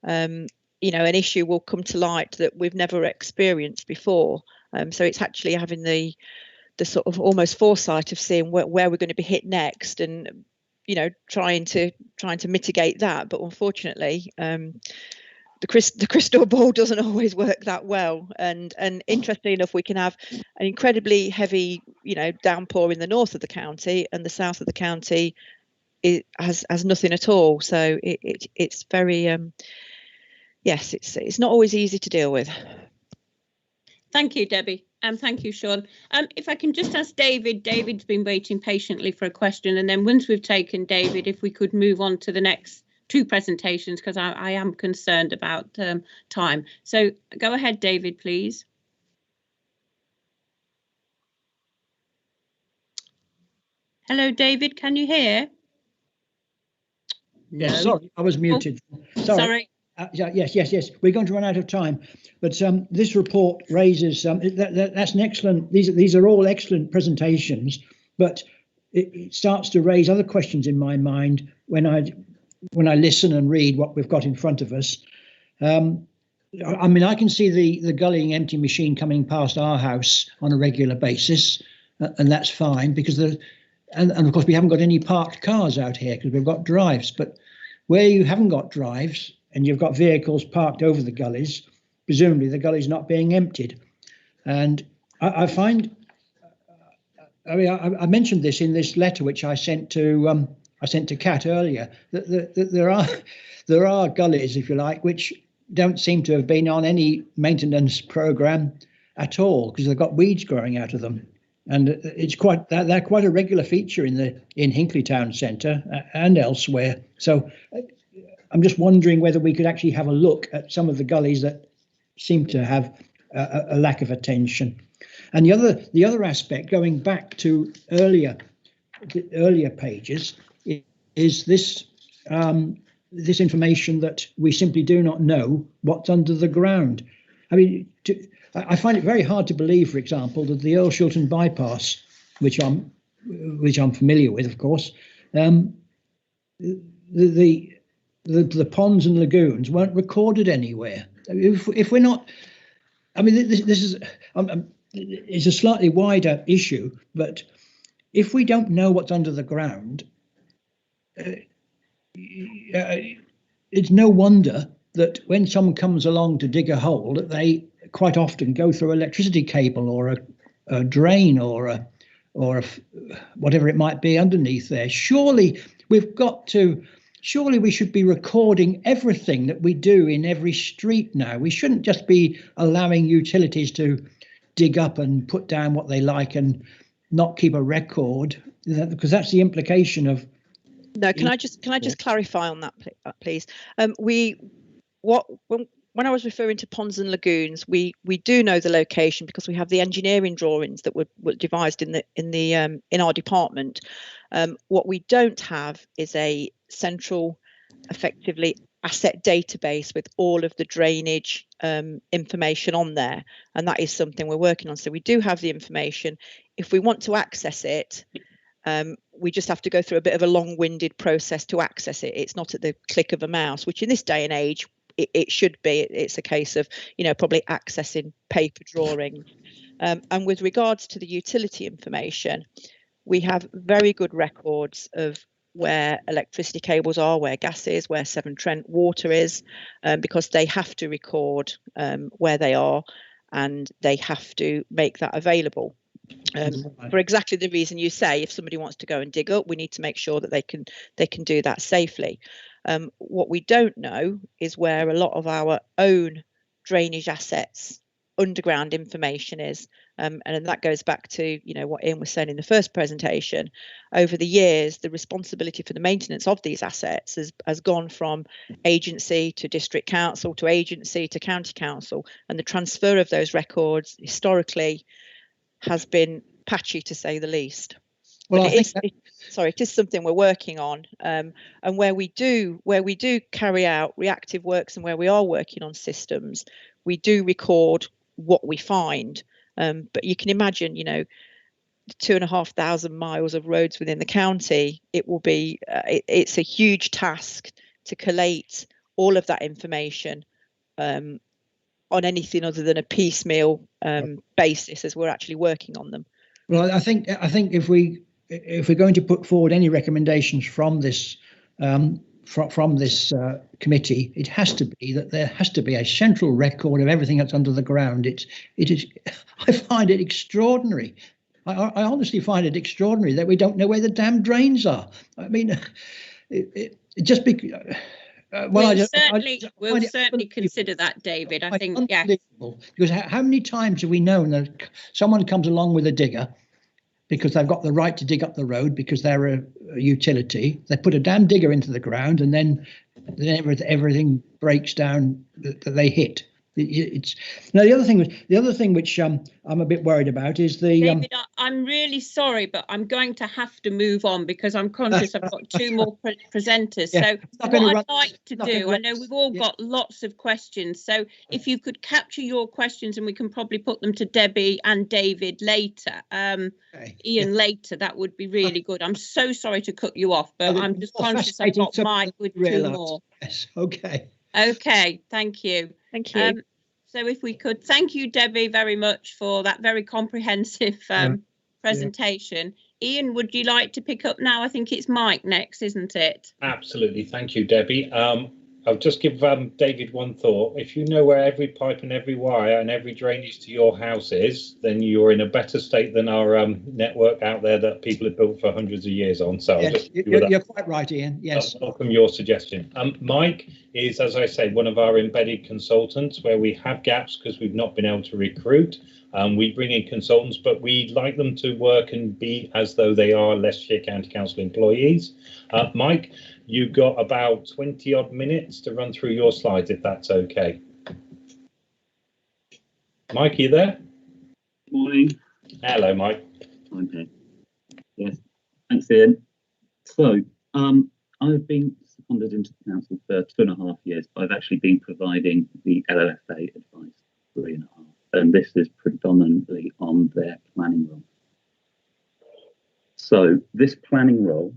you know, an issue will come to light that we've never experienced before. So it's actually having the sort of almost foresight of seeing where we're going to be hit next, and you know, trying to mitigate that. But unfortunately, the crystal ball doesn't always work that well. And interestingly enough, we can have an incredibly heavy, you know, downpour in the north of the county, and the south of the county has nothing at all. So it's very yes, it's not always easy to deal with. Thank you, Debbie. Thank you, Sean. If I can just ask David. David's been waiting patiently for a question, and then once we've taken David, if we could move on to the next two presentations, because I am concerned about time. So go ahead, David, please. Hello, David, can you hear? Yes, No. sorry, I was muted. Oh, sorry. Yes. We're going to run out of time, but this report raises that's an excellent. These are all excellent presentations, but it starts to raise other questions in my mind when I listen and read what we've got in front of us. I mean, I can see the gullying empty machine coming past our house on a regular basis, and that's fine because and of course we haven't got any parked cars out here because we've got drives. But where you haven't got drives and you've got vehicles parked over the gullies, presumably the gully's not being emptied. And I find, I mean, I mentioned this in this letter which I sent to Kat earlier, that there are gullies, if you like, which don't seem to have been on any maintenance program at all because they've got weeds growing out of them. And it's they're quite a regular feature in Hinkley Town Centre and elsewhere. So I'm just wondering whether we could actually have a look at some of the gullies that seem to have a lack of attention. And the other aspect, going back to earlier pages, is this this information that we simply do not know what's under the ground. I mean, I find it very hard to believe, for example, that the Earl Shilton bypass, which I'm familiar with, of course, the ponds and lagoons weren't recorded anywhere. If we're not, I mean, this is is a slightly wider issue, but if we don't know what's under the ground, it's no wonder that when someone comes along to dig a hole, that they quite often go through electricity cable or a drain or whatever it might be underneath there. Surely we should be recording everything that we do in every street now. We shouldn't just be allowing utilities to dig up and put down what they like and not keep a record, because that's the implication of. No, can I just clarify on that, please? When I was referring to ponds and lagoons, we do know the location because we have the engineering drawings that were devised in our department. What we don't have is a central, effectively, asset database with all of the drainage information on there, and that is something we're working on. So we do have the information. If we want to access it, we just have to go through a bit of a long-winded process to access it. It's not at the click of a mouse, which in this day and age it should be. It's a case of, probably accessing paper drawings. And with regards to the utility information, we have very good records of where electricity cables are, where gas is, where Severn Trent water is, because they have to record where they are, and they have to make that available. For exactly the reason you say, if somebody wants to go and dig up, we need to make sure that they can do that safely. What we don't know is where a lot of our own drainage assets underground information is, and that goes back to what Ian was saying in the first presentation. Over the years, the responsibility for the maintenance of these assets has gone from agency to district council to agency to county council, and the transfer of those records historically has been patchy, to say the least. Well, it is something we're working on, and where we do carry out reactive works and where we are working on systems, we do record what we find. But you can imagine, 2,500 miles of roads within the county. It will be it's a huge task to collate all of that information on anything other than a piecemeal basis as we're actually working on them. Well, I think if we're going to put forward any recommendations from this committee, it has to be that there has to be a central record of everything that's under the ground. It is. I find it extraordinary. I honestly find it extraordinary that we don't know where the damn drains are. I mean, it just because. We'll certainly consider that, David. I think, yeah. Because how many times have we known that someone comes along with a digger because they've got the right to dig up the road because they're a utility, they put a damn digger into the ground, and then everything breaks down that they hit. It's now the other thing which I'm a bit worried about is the David, I'm really sorry, but I'm going to have to move on because I'm conscious I've got two more presenters. Yeah, so what I'd like to do, I know we've all got lots of questions, so if you could capture your questions and we can probably put them to Debbie and David later, Ian later, that would be really good. I'm so sorry to cut you off, but I'm just conscious I've got Mike with two more. Yes, okay. Okay, thank you. Thank you. So if we could, thank you, Debbie, very much for that very comprehensive presentation. Ian, would you like to pick up now? I think it's Mike next, isn't it? Absolutely. Thank you, Debbie. I'll just give David one thought. If you know where every pipe and every wire and every drainage to your house is, then you're in a better state than our network out there that people have built for hundreds of years on. So yes, you're quite right, Ian. Yes. I'll welcome your suggestion. Mike is, as I say, one of our embedded consultants where we have gaps because we've not been able to recruit. We bring in consultants, but we'd like them to work and be as though they are Leicestershire County Council employees. Mike, you've got about 20 odd minutes to run through your slides, if that's okay. Mike, are you there? Morning. Hello, Mike. Okay. Yes, thanks, Ian. So, I've been seconded into the council for 2.5 years, but I've actually been providing the LLFA advice 3.5. And this is predominantly on their planning role. So this planning role,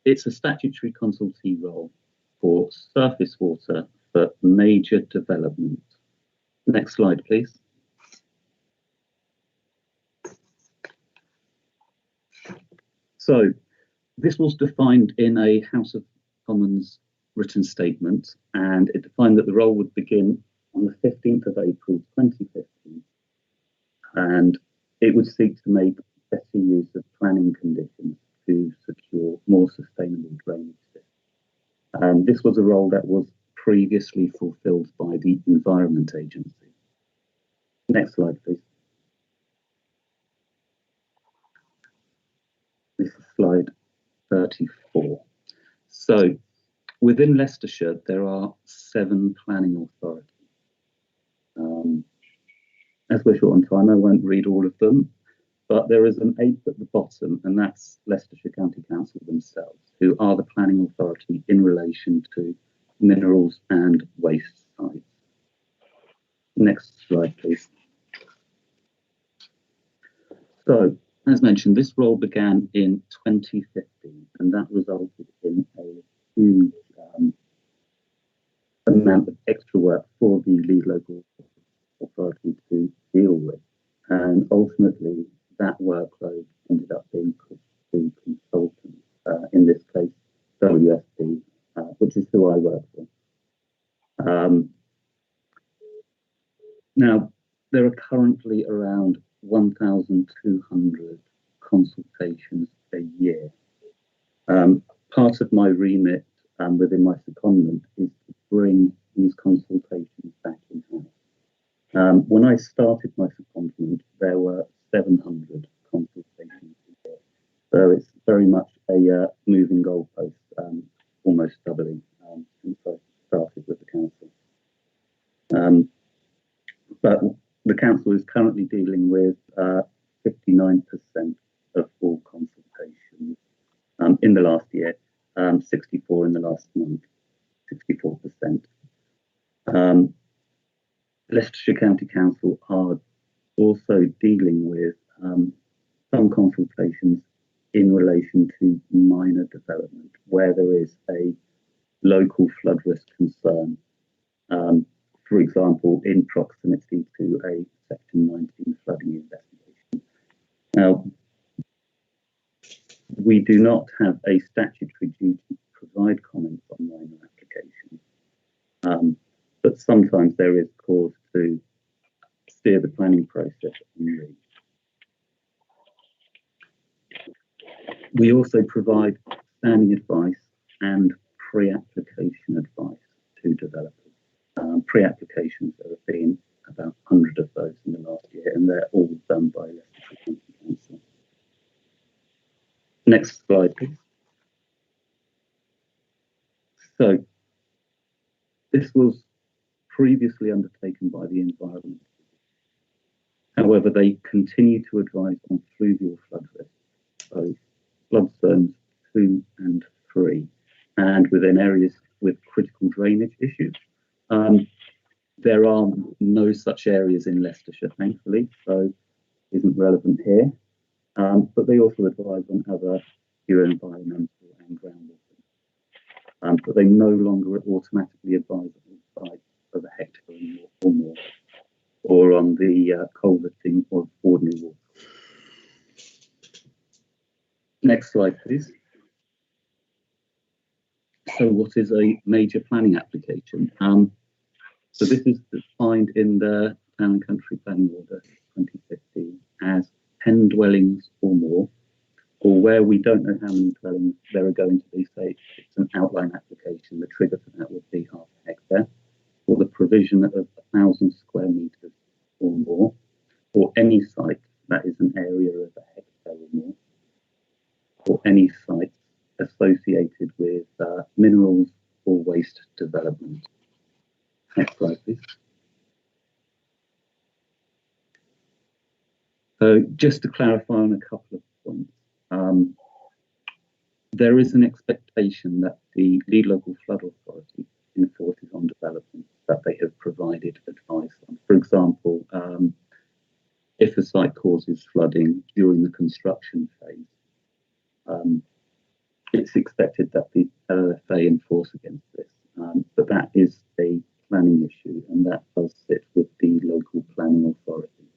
it's a statutory consultee role for surface water for major development. Next slide, please. So this was defined in a House of Commons written statement, and it defined that the role would begin on the 15th of April 2015, and it would seek to make better use of planning conditions to secure more sustainable drainage systems. This was a role that was previously fulfilled by the Environment Agency. Next slide, please. This is slide 34. So within Leicestershire, there are 7 planning authorities. As we're short on time, I won't read all of them, but there is an 8th at the bottom, and that's Leicestershire County Council themselves, who are the planning authority in relation to minerals and waste sites. Next slide, please. So, as mentioned, this role began in 2015, and that resulted in a huge amount of extra work for the lead local authority to deal with. And ultimately, that workload ended up being pushed to consultants, in this case, WSP, which is who I work for. Now, there are currently around 1,200 consultations a year. Part of my remit within my secondment is to bring these consultations back in-house. When I started my secondment, there were 700 consultations a year. So it's very much a moving goalpost, almost doubling since I started with the council. But the council is currently dealing with 59% of all consultations in the last year, 64 in the last month, 64%. Leicestershire County Council are also dealing with some consultations in relation to minor development where there is a local flood risk concern. For example, in proximity to a Section 19 flooding investigation. Now, we do not have a statutory duty to provide comments on minor applications, but sometimes there is cause to steer the planning process in reach. We also provide standing advice and pre-application advice to developers. Pre-applications, there have been about 100 of those in the last year, and they're all done by Leicestershire County Council. Next slide, please. So, this was previously undertaken by the Environment. However, they continue to advise on fluvial flood risk, so flood zones 2 and 3, and within areas with critical drainage issues. There are no such areas in Leicestershire, thankfully, so isn't relevant here. But they also advise on other geoenvironmental and groundwater. But they no longer automatically advise on the size of a hectare or more, or on the culverting of ordinary water. Next slide, please. So what is a major planning application? So this is defined in the Town and Country Planning Order 2015 as 10 dwellings or more, or where we don't know how many dwellings there are going to be, say it's an outline application, the trigger for that would be half a hectare, or the provision of 1,000 square metres or more, or any site that is an area of a hectare or more, or any site associated with minerals or waste development. Next slide, please. So just to clarify on a couple of points, there is an expectation that the lead local flood authority enforces on developments that they have provided advice on. For example, if a site causes flooding during the construction phase, it's expected that the LLFA enforce against this, but that is a planning issue, and that does sit with the local planning authority.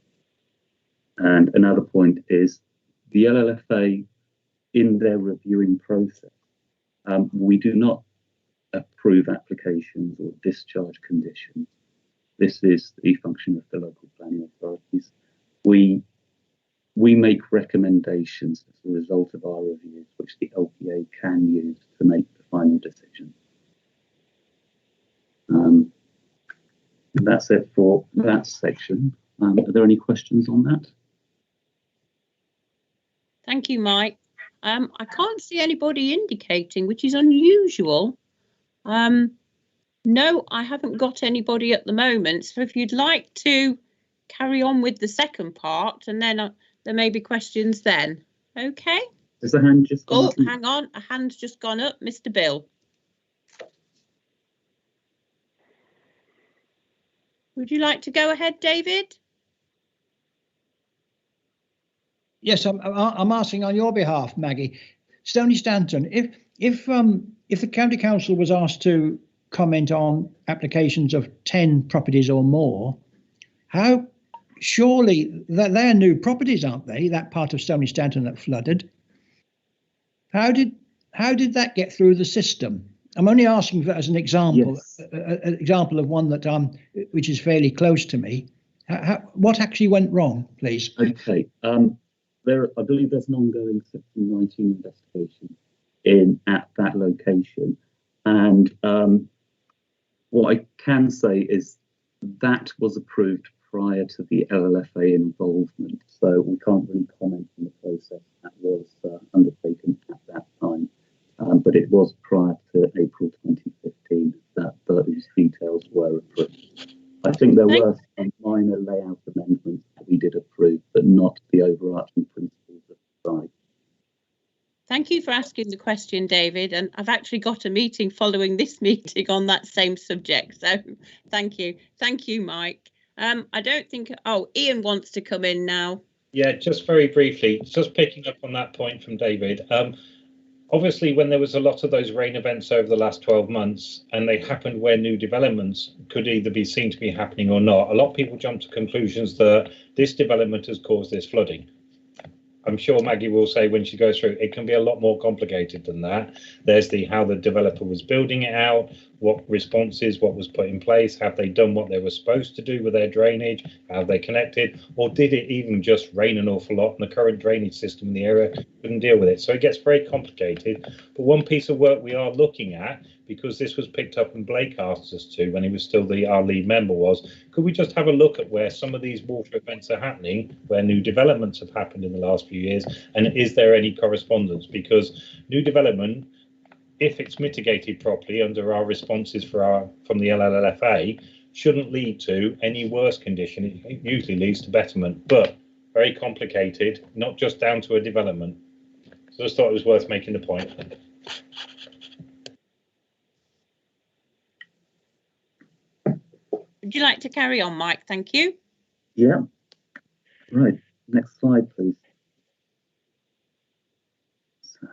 And another point is the LLFA, in their their reviewing process. We do not approve applications or discharge conditions. This is the function of the local planning authorities. We make recommendations as a result of our reviews, which the LPA can use to make the final decision. That's it for that section. Are there any questions on that? Thank you, Mike. I can't see anybody indicating, which is unusual. No, I haven't got anybody at the moment. So if you'd like to carry on with the second part, and then there may be questions then. Okay. Is the hand just gone up? Hang on, a hand's just gone up. Mr. Bill. Would you like to go ahead, David? Yes, I'm asking on your behalf, Maggie. Stony Stanton, if the county council was asked to comment on applications of 10 properties or more, how surely they're new properties, aren't they? That part of Stony Stanton that flooded. How did that get through the system? I'm only asking for as an example, Yes. an example of one that which is fairly close to me. What actually went wrong, please? Okay. I believe there's an ongoing Section 19 investigation at that location, and what I can say is that was approved prior to the LLFA involvement, so we can't really comment on the process that was undertaken at that time. But it was prior to April 2015 that those details were approved. I think there were some minor layout amendments that we did approve, but not the overarching principles of the site. Thank you for asking the question, David. And I've actually got a meeting following this meeting on that same subject. So thank you. Thank you, Mike. I don't think, Ian wants to come in now. Yeah, just very briefly, just picking up on that point from David. Obviously, when there was a lot of those rain events over the last 12 months, and they happened where new developments could either be seen to be happening or not, a lot of people jumped to conclusions that this development has caused this flooding. I'm sure Maggie will say when she goes through, it can be a lot more complicated than that. There's how the developer was building it out, what responses, what was put in place, have they done what they were supposed to do with their drainage, have they connected, or did it even just rain an awful lot and the current drainage system in the area couldn't deal with it? So it gets very complicated. But one piece of work we are looking at, because this was picked up and Blake asked us to when he was still our lead member, was could we just have a look at where some of these water events are happening, where new developments have happened in the last few years, and is there any correspondence? Because new development, if it's mitigated properly under our responses from the LLFA, shouldn't lead to any worse condition. It usually leads to betterment, but very complicated, not just down to a development. So I just thought it was worth making the point. Would you like to carry on, Mike? Thank you. Yeah. Right. Next slide, please. So,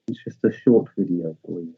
it's just a short video for you.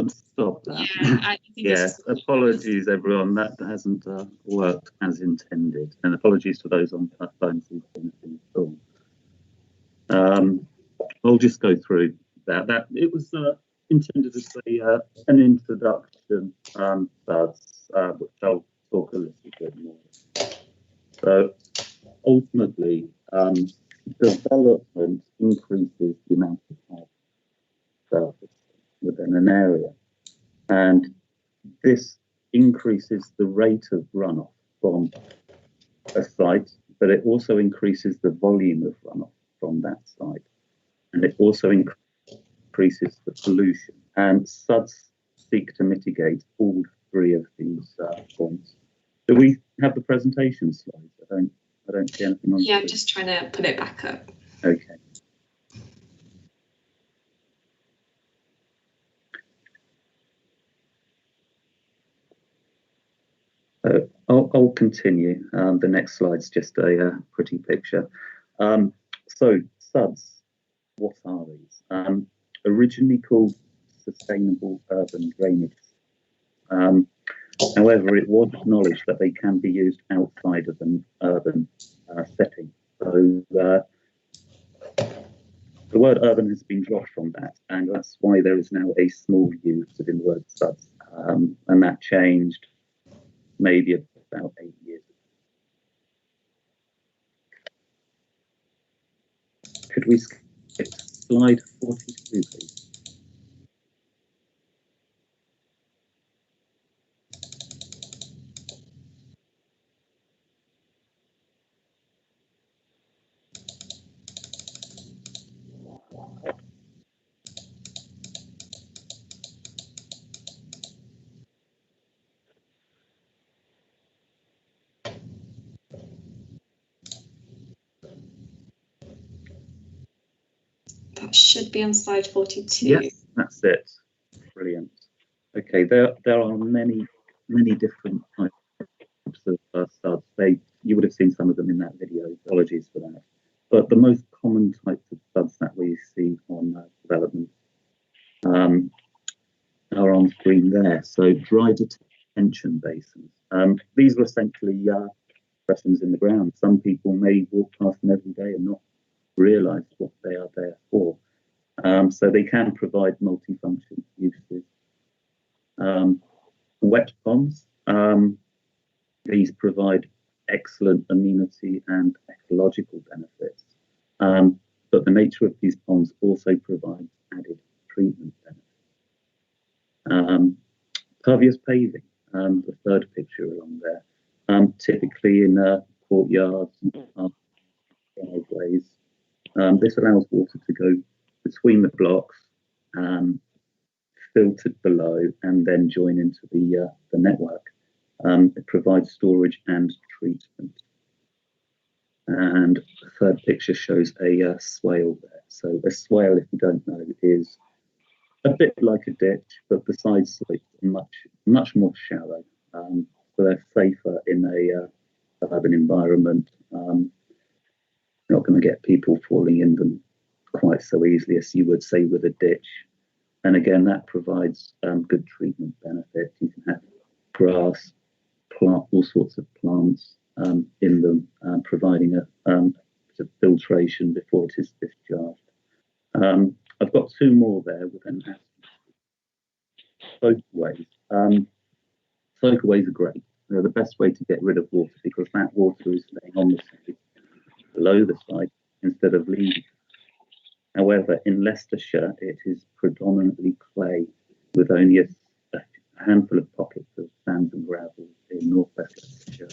want to stop that. Yeah, I think Yes, apologies everyone, that hasn't worked as intended, and apologies to those on phones who've been installed. I'll just go through that. It was intended as an introduction, but which I'll talk a little bit more. So ultimately, development increases the amount of surface within an area, and this increases the rate of runoff from a site, but it also increases the volume of runoff from that site, and it also increases the pollution. And SUDS seek to mitigate all three of these points. Do we have the presentation slides? I don't see anything on. Yeah, I'm just trying to put it back up. Okay. I'll continue. The next slide's just a pretty picture. So SUDS, what are these? Originally called sustainable urban drainage. However, it was acknowledged that they can be used outside of an urban setting. So the word urban has been dropped from that, and that's why there is now a small u within the word SUDS. And that changed maybe about 8 years ago. Could we skip slide 42, please? That should be on slide 42. Yes, that's it. Brilliant. Okay, there are many different types of SUDS. You would have seen some of them in that video. Apologies for that. But the most common types of SUDS that we see on development are on screen there. So dry detention basins. These are essentially depressions in the ground. Some people may walk past them every day and not realise what they are there for. So they can provide multifunction uses. Wet ponds, these provide excellent amenity and ecological benefits. But the nature of these ponds also provides added treatment benefits. Pervious paving, the third picture along there, typically in courtyards and driveways. This allows water to go between the blocks, filtered below, and then join into the network. It provides storage and treatment. And the third picture shows a swale there. So a swale, if you don't know, is a bit like a ditch, but the side slopes are much more shallow. So they're safer in a urban environment. You're not going to get people falling in them quite so easily as you would say with a ditch. And again, that provides good treatment benefit. You can have grass, all sorts of plants in them, providing a filtration before it is discharged. I've got two more there with an soakaways. Soakaways are great. They're the best way to get rid of water because that water is staying on the site, below the site, instead of leaving. However, in Leicestershire, it is predominantly clay with only a handful of pockets of sand and gravel in northwest Leicestershire.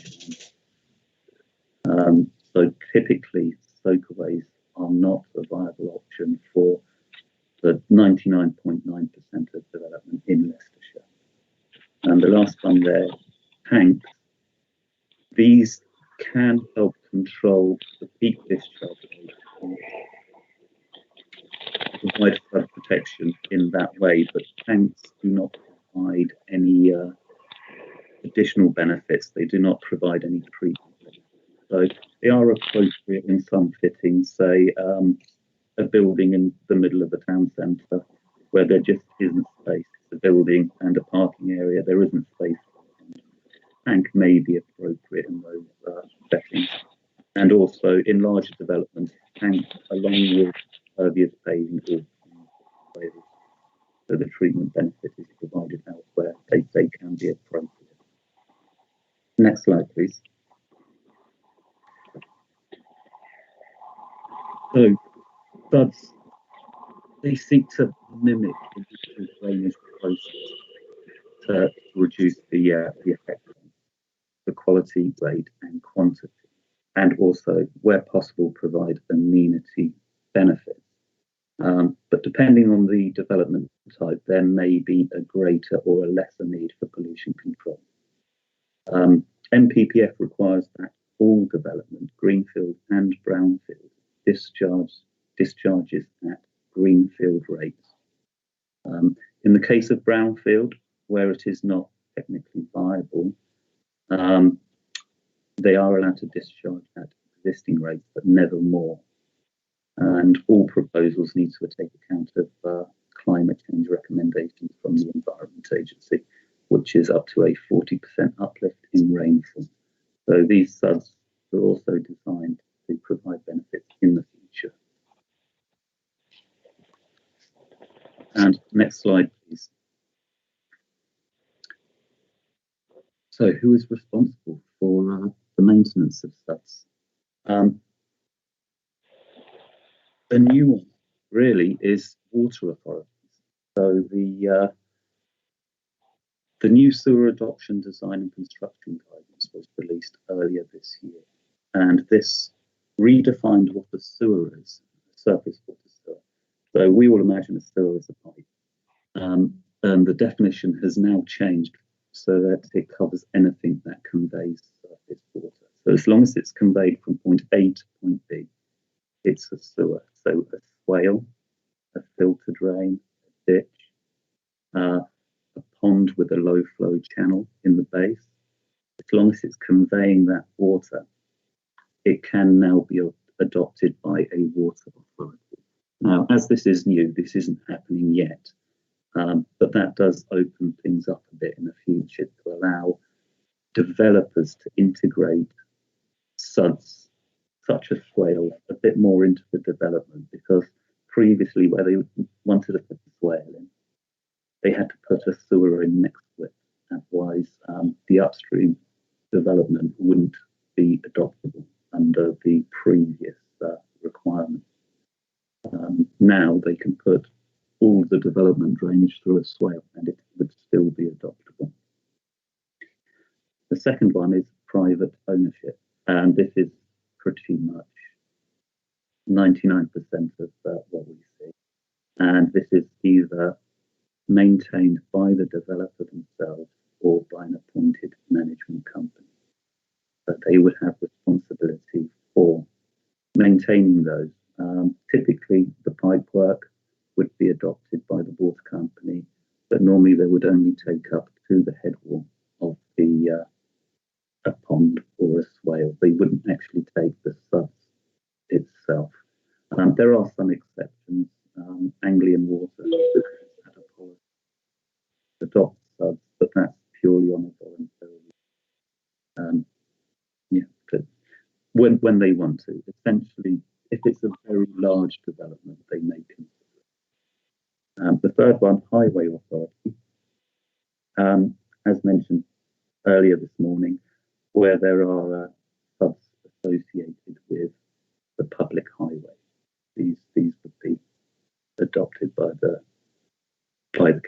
So typically, soakaways are not a viable option for the 99.9% of development in Leicestershire. And the last one there, tanks. These can help control the peak discharge rate, provide flood protection in that way, but tanks do not provide any additional benefits. They do not provide any treatment. So they are appropriate in some fittings, say a building in the middle of a town centre where there just isn't space the building and a parking area, there isn't space. Tank may be appropriate in those settings. And also in larger developments, tank along with pervious paving or so the treatment benefit is provided elsewhere. They can be appropriate. Next slide, please. So, SUDs, they seek to mimic the drainage process to reduce the effect on the quality, rate, and quantity, and also, where possible, provide amenity benefits. But depending on the development type, there may be a greater or a lesser need for pollution control. MPPF requires that all development, greenfield and brownfield, discharges at greenfield rates. In the case of brownfield, where it is not technically viable, they are allowed to discharge at existing rates, but never more. And all proposals need to take account of climate change recommendations from the Environment Agency, which is up to a 40% uplift in rainfall. So these SUDs are also designed to provide benefits in the future. And next slide, please. So who is responsible for the maintenance of SUDs? The new one really is water authorities. So the new sewer adoption, design and construction guidance was released earlier this year. And this redefined what a sewer is, a surface water sewer. So we all imagine a sewer as a pipe. And the definition has now changed so that it covers anything that conveys surface water. So as long as it's conveyed from point A to point B, it's a sewer. So a swale, a filter drain, a ditch, a pond with a low flow channel in the base. As long as it's conveying that water, it can now be adopted by a water authority. Now, as this is new, this isn't happening yet, but that does open things up a bit in the future to allow developers to integrate SUDs such as swales a bit more into the development, because previously where they wanted to put the swale in, they had to put a sewer in next to it. Otherwise, the upstream development wouldn't be adoptable under the previous requirement. Now they can put all the development drainage through a swale and it would still be adoptable. The second one is private ownership, and this is pretty much 99% of what we see. And this is either maintained by the developer themselves or by an appointed management company. But they would have responsibility for maintaining those. Typically, the pipe work would be adopted by the water company, but normally they would only take up to the head wall of the a pond or a swale. They wouldn't actually take the SUDs itself. There are some exceptions. Anglian Water had a policy to adopt SUDs, but that's purely on a voluntary. But when they want to, essentially, if it's a very large development, they may consider. The third one, Highway Authority, as mentioned earlier this morning, where there are SUDs associated with the public highway. These would be adopted by the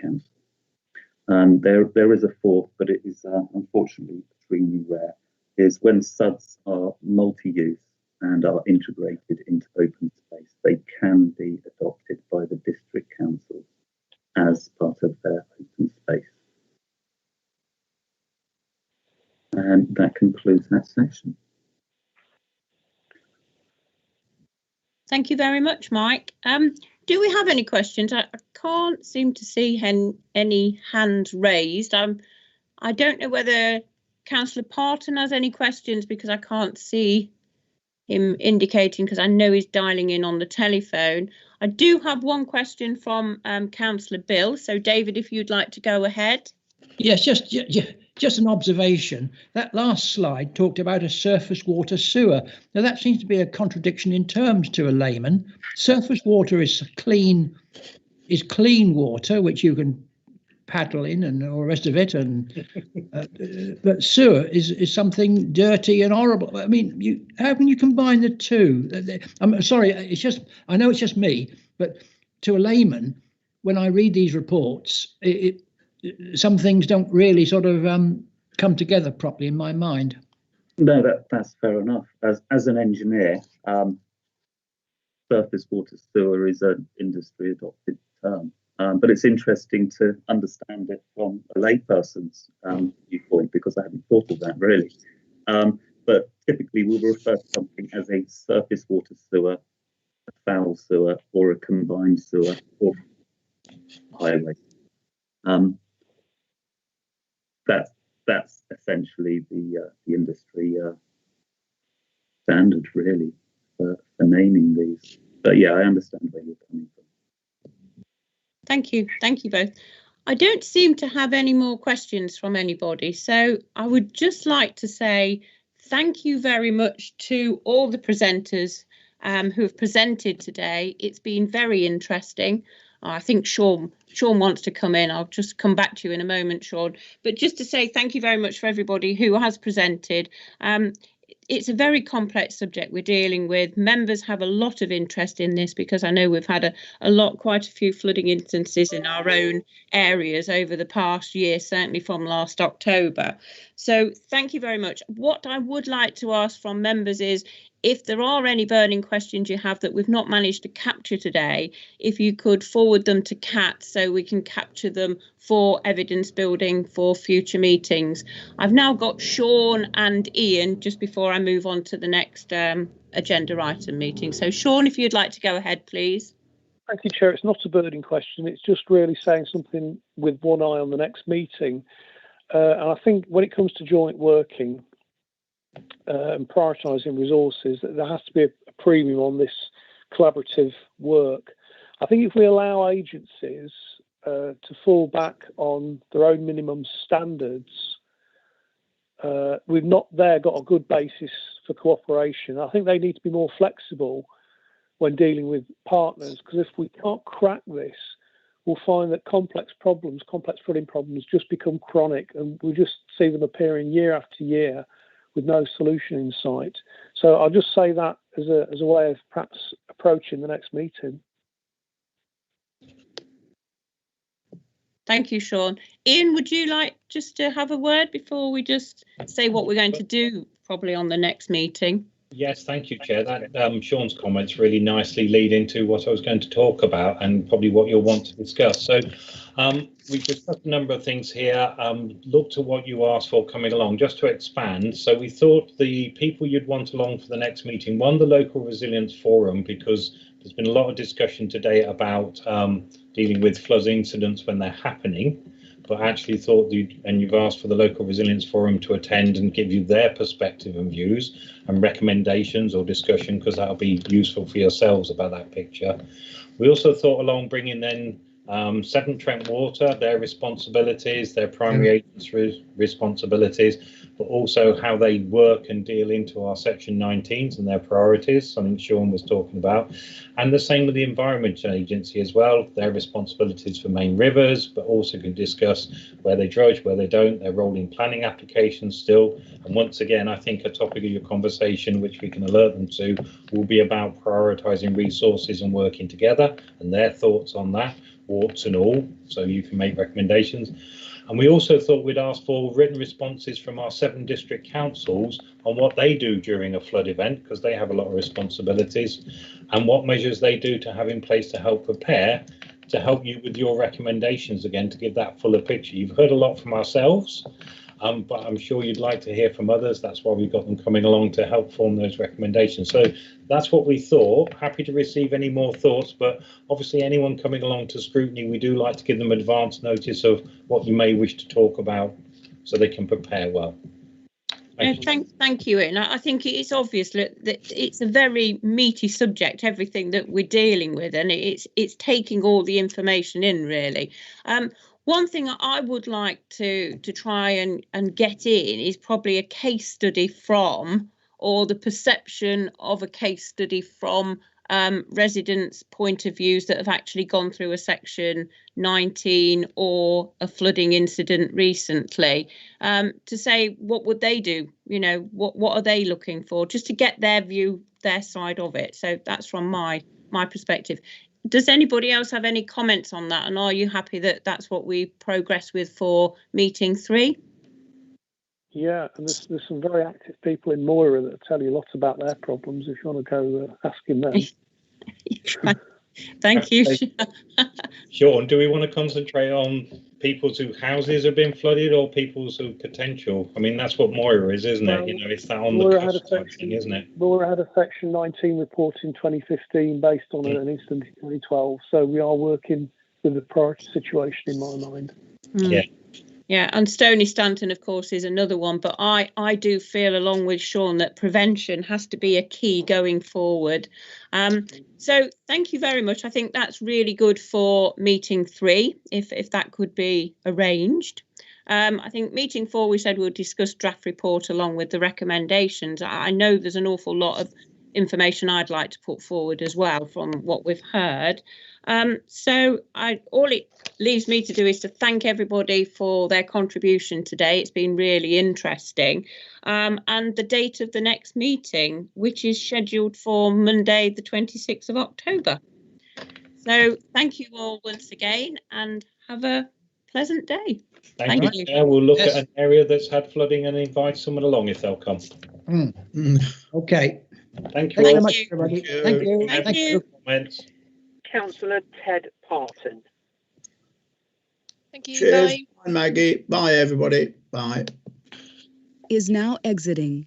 council. There is a fourth, but it is unfortunately extremely rare, is when SUDs are multi-use and are integrated into open space, they can be adopted by the district council as part of their open space. And that concludes that section. Thank you very much, Mike. Do we have any questions? I can't seem to see any hands raised. I don't know whether Councillor Parton has any questions, because I can't see him indicating, because I know he's dialing in on the telephone. I do have one question from Councillor Bill. So David, if you'd like to go ahead. Yes, just an observation. That last slide talked about a surface water sewer. Now that seems to be a contradiction in terms to a layman. Surface water is clean water, which you can paddle in and all the rest of it, and but sewer is something dirty and horrible. I mean, how can you combine the two? I'm sorry, I know it's just me, but to a layman, when I read these reports, some things don't really sort of come together properly in my mind. No, that's fair enough. As an engineer, surface water sewer is an industry adopted term, but it's interesting to understand it from a layperson's viewpoint, because I hadn't thought of that really. But typically we'll refer to something as a surface water sewer, a foul sewer, or a combined sewer, or highway. That's essentially the industry standard really for naming these. But yeah, I understand where you're coming from. Thank you both. I don't seem to have any more questions from anybody, so I would just like to say thank you very much to all the presenters who have presented today. It's been very interesting. I think Sean wants to come in. I'll just come back to you in a moment, Sean. But just to say thank you very much for everybody who has presented. It's a very complex subject we're dealing with. Members have a lot of interest in this because I know we've had quite a few flooding instances in our own areas over the past year, certainly from last October. So thank you very much. What I would like to ask from members is, if there are any burning questions you have that we've not managed to capture today, if you could forward them to Kat so we can capture them for evidence building for future meetings. I've now got Sean and Ian just before I move on to the next agenda item meeting. So Sean, if you'd like to go ahead, please. Thank you, Chair. It's not a burning question. It's just really saying something with one eye on the next meeting. And I think when it comes to joint working, and prioritising resources, there has to be a premium on this collaborative work. I think if we allow agencies to fall back on their own minimum standards, we've not there got a good basis for cooperation. I think they need to be more flexible when dealing with partners, because if we can't crack this, we'll find that complex flooding problems just become chronic, and we just see them appearing year after year with no solution in sight. So I'll just say that as a way of perhaps approaching the next meeting. Thank you, Sean. Ian, would you like just to have a word before we just say what we're going to do probably on the next meeting? Yes, thank you, Chair. That Sean's comments really nicely lead into what I was going to talk about and probably what you'll want to discuss. So we've discussed a number of things here, looked at what you asked for coming along, just to expand. So we thought the people you'd want along for the next meeting, one, the Local Resilience Forum, because there's been a lot of discussion today about dealing with flood incidents when they're happening, but actually thought, and you've asked for the Local Resilience Forum to attend and give you their perspective and views and recommendations or discussion, because that'll be useful for yourselves about that picture. We also thought along bringing then Severn Trent Water, their responsibilities, their primary agents' responsibilities, but also how they work and deal into our Section 19s and their priorities, something Sean was talking about. And the same with the Environment Agency as well, their responsibilities for main rivers, but also can discuss where they dredge, where they don't, their role in planning applications still. And once again, I think a topic of your conversation, which we can alert them to, will be about prioritising resources and working together and their thoughts on that, warts and all, so you can make recommendations. And we also thought we'd ask for written responses from our 7 district councils on what they do during a flood event, because they have a lot of responsibilities, and what measures they do to have in place to help prepare, to help you with your recommendations again, to give that fuller picture. You've heard a lot from ourselves, but I'm sure you'd like to hear from others. That's why we've got them coming along to help form those recommendations. So that's what we thought. Happy to receive any more thoughts, but obviously anyone coming along to Scrutiny, we do like to give them advance notice of what you may wish to talk about so they can prepare well. Thank you, Ian. I think it's obvious that it's a very meaty subject, everything that we're dealing with, and it's taking all the information in, really. One thing I would like to try and get in is probably a case study from, or the perception of a case study from residents' point of views that have actually gone through a Section 19 or a flooding incident recently, to say what would they do, you know, what are they looking for, just to get their view, their side of it. So that's from my perspective. Does anybody else have any comments on that, and are you happy that that's what we progress with for meeting 3? Yeah, and there's some very active people in Moira that tell you lots about their problems if you want to go asking them. Thank you. Sean, do we want to concentrate on people's whose houses have been flooded or people's who potential? I mean, that's what Moira is, isn't it? You know, it's that on the cost type thing, isn't it? Moira had a Section 19 report in 2015 based on an incident in 2012. So we are working with the priority situation in my mind. Yeah, and Stony Stanton, of course, is another one. But I do feel, along with Sean, that prevention has to be a key going forward. So thank you very much. I think that's really good for meeting 3, if that could be arranged. I think meeting 4, we said we'll discuss draft report along with the recommendations. I know there's an awful lot of information I'd like to put forward as well from what we've heard. So all it leaves me to do is to thank everybody for their contribution today. It's been really interesting. And the date of the next meeting, which is scheduled for Monday, the 26th of October. So thank you all once again, and have a pleasant day. Thank you. We'll look at an area that's had flooding and invite someone along if they'll come. Okay. Thank you Thank all. you very much, everybody. Thank you. Thank you. Councillor Ted Parton. Thank you. Cheers. Bye. Bye, Maggie. Bye, everybody. Bye. Is now exiting.